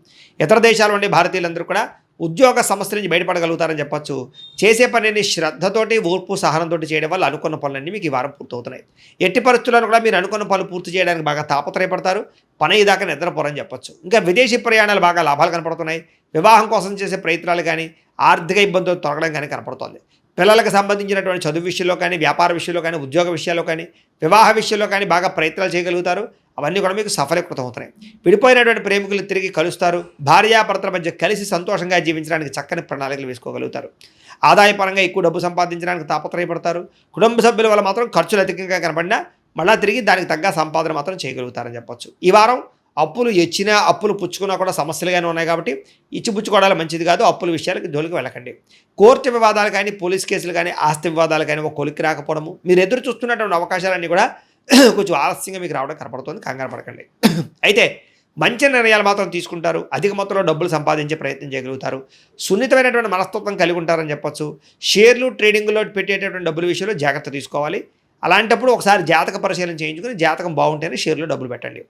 ఇతర దేశాలు ఉండే భారతీయులందరూ కూడా ఉద్యోగ సమస్య నుంచి బయటపడగలుగుతారని చెప్పొచ్చు. చేసే పనిని శ్రద్ధతోటి, ఓర్పు, సహనంతో చేయడం వల్ల అనుకున్న పనులన్నీ మీకు ఈ వారం పూర్తవుతున్నాయి. ఎట్టి పరిస్థితుల్లో కూడా మీరు అనుకున్న పనులు పూర్తి చేయడానికి బాగా తాపత్రయపడతారు. పని ఇదాకా నిద్రపోరని చెప్పొచ్చు. ఇంకా విదేశీ ప్రయాణాలు బాగా లాభాలు కనపడుతున్నాయి. వివాహం కోసం చేసే ప్రయత్నాలు కానీ, ఆర్థిక ఇబ్బందులు తొలగడం కానీ కనపడుతుంది. పిల్లలకు సంబంధించినటువంటి చదువు విషయంలో కానీ, వ్యాపార విషయంలో కానీ, ఉద్యోగ విషయాల్లో కానీ, వివాహ విషయంలో కానీ బాగా ప్రయత్నాలు చేయగలుగుతారు. అవన్నీ కూడా మీకు సఫలీకృతం అవుతున్నాయి. విడిపోయినటువంటి ప్రేమికులు తిరిగి కలుస్తారు. భార్యాభర్తల మధ్య కలిసి సంతోషంగా జీవించడానికి చక్కని ప్రణాళికలు వేసుకోగలుగుతారు. ఆదాయపరంగా ఎక్కువ డబ్బు సంపాదించడానికి తాపత్రయపడతారు. కుటుంబ సభ్యుల వల్ల మాత్రం ఖర్చులు అధికంగా కనపడినా మళ్ళీ తిరిగి దానికి తగ్గ సంపాదన మాత్రం చేయగలుగుతారని చెప్పొచ్చు. ఈ వారం అప్పులు ఇచ్చినా, అప్పులు పుచ్చుకున్నా కూడా సమస్యలుగానే ఉన్నాయి కాబట్టి ఇచ్చిపుచ్చుకోవడాలు మంచిది కాదు. అప్పుల విషయాలకి జోలికి వెళ్ళకండి. కోర్టు వివాదాలు కానీ, పోలీస్ కేసులు కానీ, ఆస్తి వివాదాలు కానీ ఒక కొలిక్కి రాకపోవడము, మీరు ఎదురు చూస్తున్నటువంటి అవకాశాలన్నీ కూడా కొంచెం ఆలస్యంగా మీకు రావడం కనపడుతుంది. కంగారు పడకండి. అయితే మంచి నిర్ణయాలు మాత్రం తీసుకుంటారు. అధిక మొత్తంలో డబ్బులు సంపాదించే ప్రయత్నం చేయగలుగుతారు. సున్నితమైనటువంటి మనస్తత్వం కలిగి ఉంటారని చెప్పొచ్చు. షేర్లు, ట్రేడింగ్లో పెట్టేటటువంటి డబ్బుల విషయంలో జాగ్రత్త తీసుకోవాలి. అలాంటప్పుడు ఒకసారి జాతక పరిశీలన చేయించుకుని జాతకం బాగుంటేనే షేర్లో డబ్బులు పెట్టండి.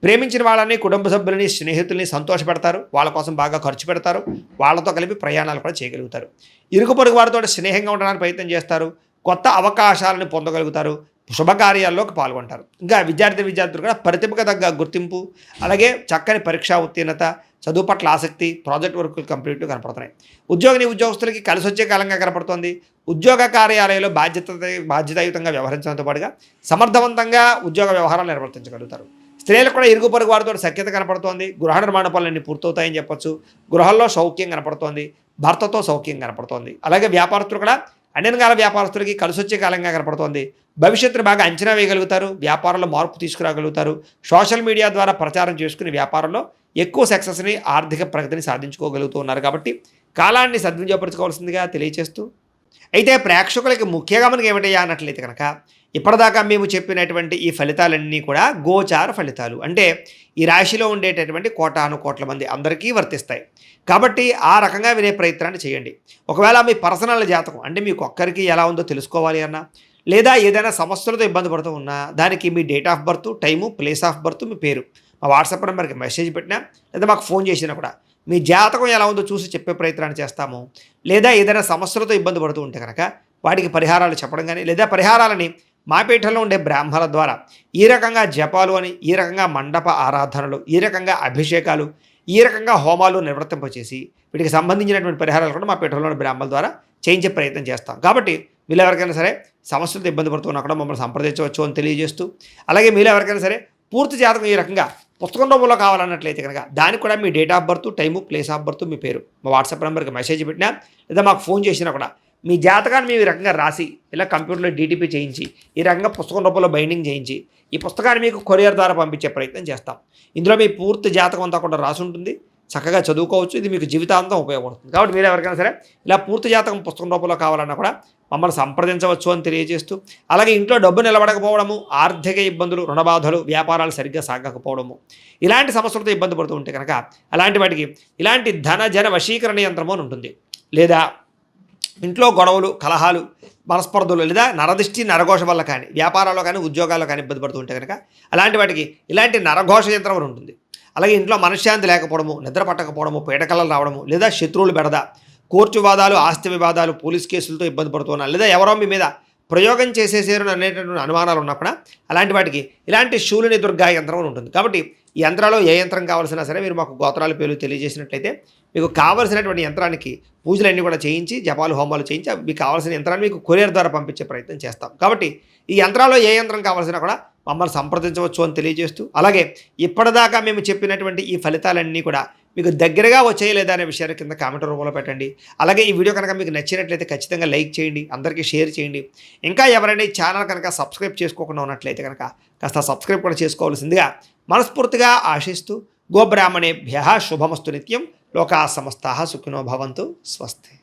ప్రేమించిన వాళ్ళని, కుటుంబ సభ్యులని, స్నేహితుల్ని సంతోషపెడతారు. వాళ్ళ కోసం బాగా ఖర్చు పెడతారు. వాళ్ళతో కలిపి ప్రయాణాలు కూడా చేయగలుగుతారు. ఇరుగు పొరుగు వారితో స్నేహంగా ఉండడానికి ప్రయత్నం చేస్తారు. కొత్త అవకాశాలను పొందగలుగుతారు. శుభకార్యాల్లోకి పాల్గొంటారు. ఇంకా విద్యార్థులు కూడా ప్రతిభకు తగ్గ గుర్తింపు, అలాగే చక్కని పరీక్షా ఉత్తీర్ణత, చదువు పట్ల ఆసక్తి, ప్రాజెక్ట్ వర్కులు కంప్లీట్గా కనపడుతున్నాయి. ఉద్యోగస్తులకి కలిసి వచ్చే కాలంగా కనపడుతోంది. ఉద్యోగ కార్యాలయంలో బాధ్యతాయుతంగా వ్యవహరించడంతో పాటుగా సమర్థవంతంగా ఉద్యోగ వ్యవహారాలు నిర్వర్తించగలుగుతారు. స్త్రీలకు కూడా ఇరుగు పొరుగు వారితో సఖ్యత కనపడుతోంది. గృహ నిర్మాణ పనులన్నీ పూర్తవుతాయని చెప్పొచ్చు. గృహంలో సౌఖ్యం కనపడుతోంది. భర్తతో సౌఖ్యం కనపడుతోంది. అలాగే వ్యాపారస్తులు కూడా అన్ని రంగాల వ్యాపారస్తులకి కలిసి వచ్చే కాలంగా కనపడుతోంది. భవిష్యత్తును బాగా అంచనా వేయగలుగుతారు. వ్యాపారంలో మార్పు తీసుకురాగలుగుతారు. సోషల్ మీడియా ద్వారా ప్రచారం చేసుకుని వ్యాపారంలో ఎక్కువ సక్సెస్ని, ఆర్థిక ప్రగతిని సాధించుకోగలుగుతూ ఉన్నారు. కాబట్టి కాలాన్ని సద్వినియోగపరచుకోవాల్సిందిగా తెలియజేస్తూ, అయితే ప్రేక్షకులకి ముఖ్యంగా మనకి ఏమిటయ్యా అన్నట్లయితే కనుక, ఇప్పటిదాకా మేము చెప్పినటువంటి ఈ ఫలితాలన్నీ కూడా గోచార ఫలితాలు. అంటే ఈ రాశిలో ఉండేటటువంటి కోటాను కోట్ల మంది అందరికీ వర్తిస్తాయి. కాబట్టి ఆ రకంగా వినే ప్రయత్నాన్ని చేయండి. ఒకవేళ మీ పర్సనల్ జాతకం అంటే మీకు ఒక్కరికి ఎలా ఉందో తెలుసుకోవాలి అన్నా, లేదా ఏదైనా సమస్యలతో ఇబ్బంది పడుతూ ఉన్నా, దానికి మీ date of birth, time, place of birth, మీ పేరు మా వాట్సాప్ నెంబర్కి మెసేజ్ పెట్టినా, లేదా మాకు ఫోన్ చేసినా కూడా మీ జాతకం ఎలా ఉందో చూసి చెప్పే ప్రయత్నాన్ని చేస్తాము. లేదా ఏదైనా సమస్యలతో ఇబ్బంది పడుతూ ఉంటే కనుక వాటికి పరిహారాలు చెప్పడం కానీ, లేదా పరిహారాలని మా పీఠంలో ఉండే బ్రాహ్మణుల ద్వారా ఈ రకంగా జపాలు అని, ఈ రకంగా మండప ఆరాధనలు, ఈ రకంగా అభిషేకాలు, ఈ రకంగా హోమాలు నిర్వర్తింపచేసి వీటికి సంబంధించినటువంటి పరిహారాలు కూడా మా పీఠంలో ఉన్న బ్రాహ్మణుల ద్వారా చేయించే ప్రయత్నం చేస్తాం. కాబట్టి మీరు ఎవరికైనా సరే సమస్యలతో ఇబ్బంది పడుతున్నా కూడా మమ్మల్ని సంప్రదించవచ్చు అని తెలియజేస్తూ, అలాగే మీరు ఎవరికైనా సరే పూర్తి జాతకం ఈ రకంగా పుస్తకం రూపంలో కావాలన్నట్లయితే కనుక దానికి కూడా మీ date of birth, time, place of birth, మీ పేరు మా వాట్సాప్ నెంబర్కి మెసేజ్ పెట్టినా, లేదా మాకు ఫోన్ చేసినా కూడా మీ జాతకాన్ని మేము ఈ రకంగా రాసి ఇలా కంప్యూటర్లో డీటీపీ చేయించి ఈ రకంగా పుస్తకం రూపంలో బైండింగ్ చేయించి ఈ పుస్తకాన్ని మీకు కొరియర్ ద్వారా పంపించే ప్రయత్నం చేస్తాం. ఇందులో మీ పూర్తి జాతకం అంతా కూడా రాసి ఉంటుంది. చక్కగా చదువుకోవచ్చు. ఇది మీకు జీవితాంతం ఉపయోగపడుతుంది. కాబట్టి మీరు ఎవరికైనా సరే ఇలా పూర్తి జాతకం పుస్తకం రూపంలో కావాలన్నా కూడా మమ్మల్ని సంప్రదించవచ్చు అని తెలియజేస్తూ, అలాగే ఇంట్లో డబ్బు నిలబడకపోవడము, ఆర్థిక ఇబ్బందులు, రుణబాధలు, వ్యాపారాలు సరిగ్గా సాగకపోవడము, ఇలాంటి సమస్యలతో ఇబ్బంది పడుతూ ఉంటే కనుక అలాంటి వాటికి ఇలాంటి ధన జన వశీకరణ యంత్రము అని ఉంటుంది. లేదా ఇంట్లో గొడవలు, కలహాలు, మనస్పర్ధలు, లేదా నరదిష్టి, నరఘోష వల్ల కానీ, వ్యాపారాల్లో కానీ, ఉద్యోగాల్లో కానీ ఇబ్బంది పడుతూ ఉంటే కనుక అలాంటి వాటికి ఇలాంటి నరఘోష యంత్రం అని ఉంటుంది. అలాగే ఇంట్లో మనశ్శాంతి లేకపోవడము, నిద్ర పట్టకపోవడము, పీడకలలు రావడము, లేదా శత్రువులు బెడద, కోర్టు వివాదాలు, ఆస్తి వివాదాలు, పోలీస్ కేసులతో ఇబ్బంది పడుతున్నారు, లేదా ఎవరో మీ మీద ప్రయోగం చేసేసారు అనేటటువంటి అనుమానాలు ఉన్నప్పుడు అలాంటి వాటికి ఇలాంటి శూలిని దుర్గా యంత్రం అని ఉంటుంది. కాబట్టి ఈ యంత్రాల్లో ఏ యంత్రం కావాల్సినా సరే మీరు మాకు గోత్రాల పేర్లు తెలియజేసినట్లయితే మీకు కావాల్సినటువంటి యంత్రానికి పూజలన్నీ కూడా చేయించి, జపాలు, హోమాలు చేయించి మీకు కావాల్సిన యంత్రాన్ని మీకు కొరియర్ ద్వారా పంపించే ప్రయత్నం చేస్తాం. కాబట్టి ఈ యంత్రాల్లో ఏ యంత్రం కావాల్సినా కూడా మమ్మల్ని సంప్రదించవచ్చు అని తెలియజేస్తూ, అలాగే ఇప్పటిదాకా మేము చెప్పినటువంటి ఈ ఫలితాలన్నీ కూడా మీకు దగ్గరగా వచ్చాయి లేదా అనే విషయాన్ని కింద కామెంట్ రూపంలో పెట్టండి. అలాగే ఈ వీడియో కనుక మీకు నచ్చినట్లయితే ఖచ్చితంగా లైక్ చేయండి, అందరికీ షేర్ చేయండి. ఇంకా ఎవరైనా ఈ ఛానల్ కనుక సబ్స్క్రైబ్ చేసుకోకుండా ఉన్నట్లయితే కనుక కాస్త సబ్స్క్రైబ్ కూడా చేసుకోవాల్సిందిగా మనస్ఫూర్తిగా ఆశిస్తూ గోబ్రాహ్మణేభ్యః శుభమస్తు నిత్యం. లోకా సమస్తాః సుఖినో భవంతు. స్వస్తి.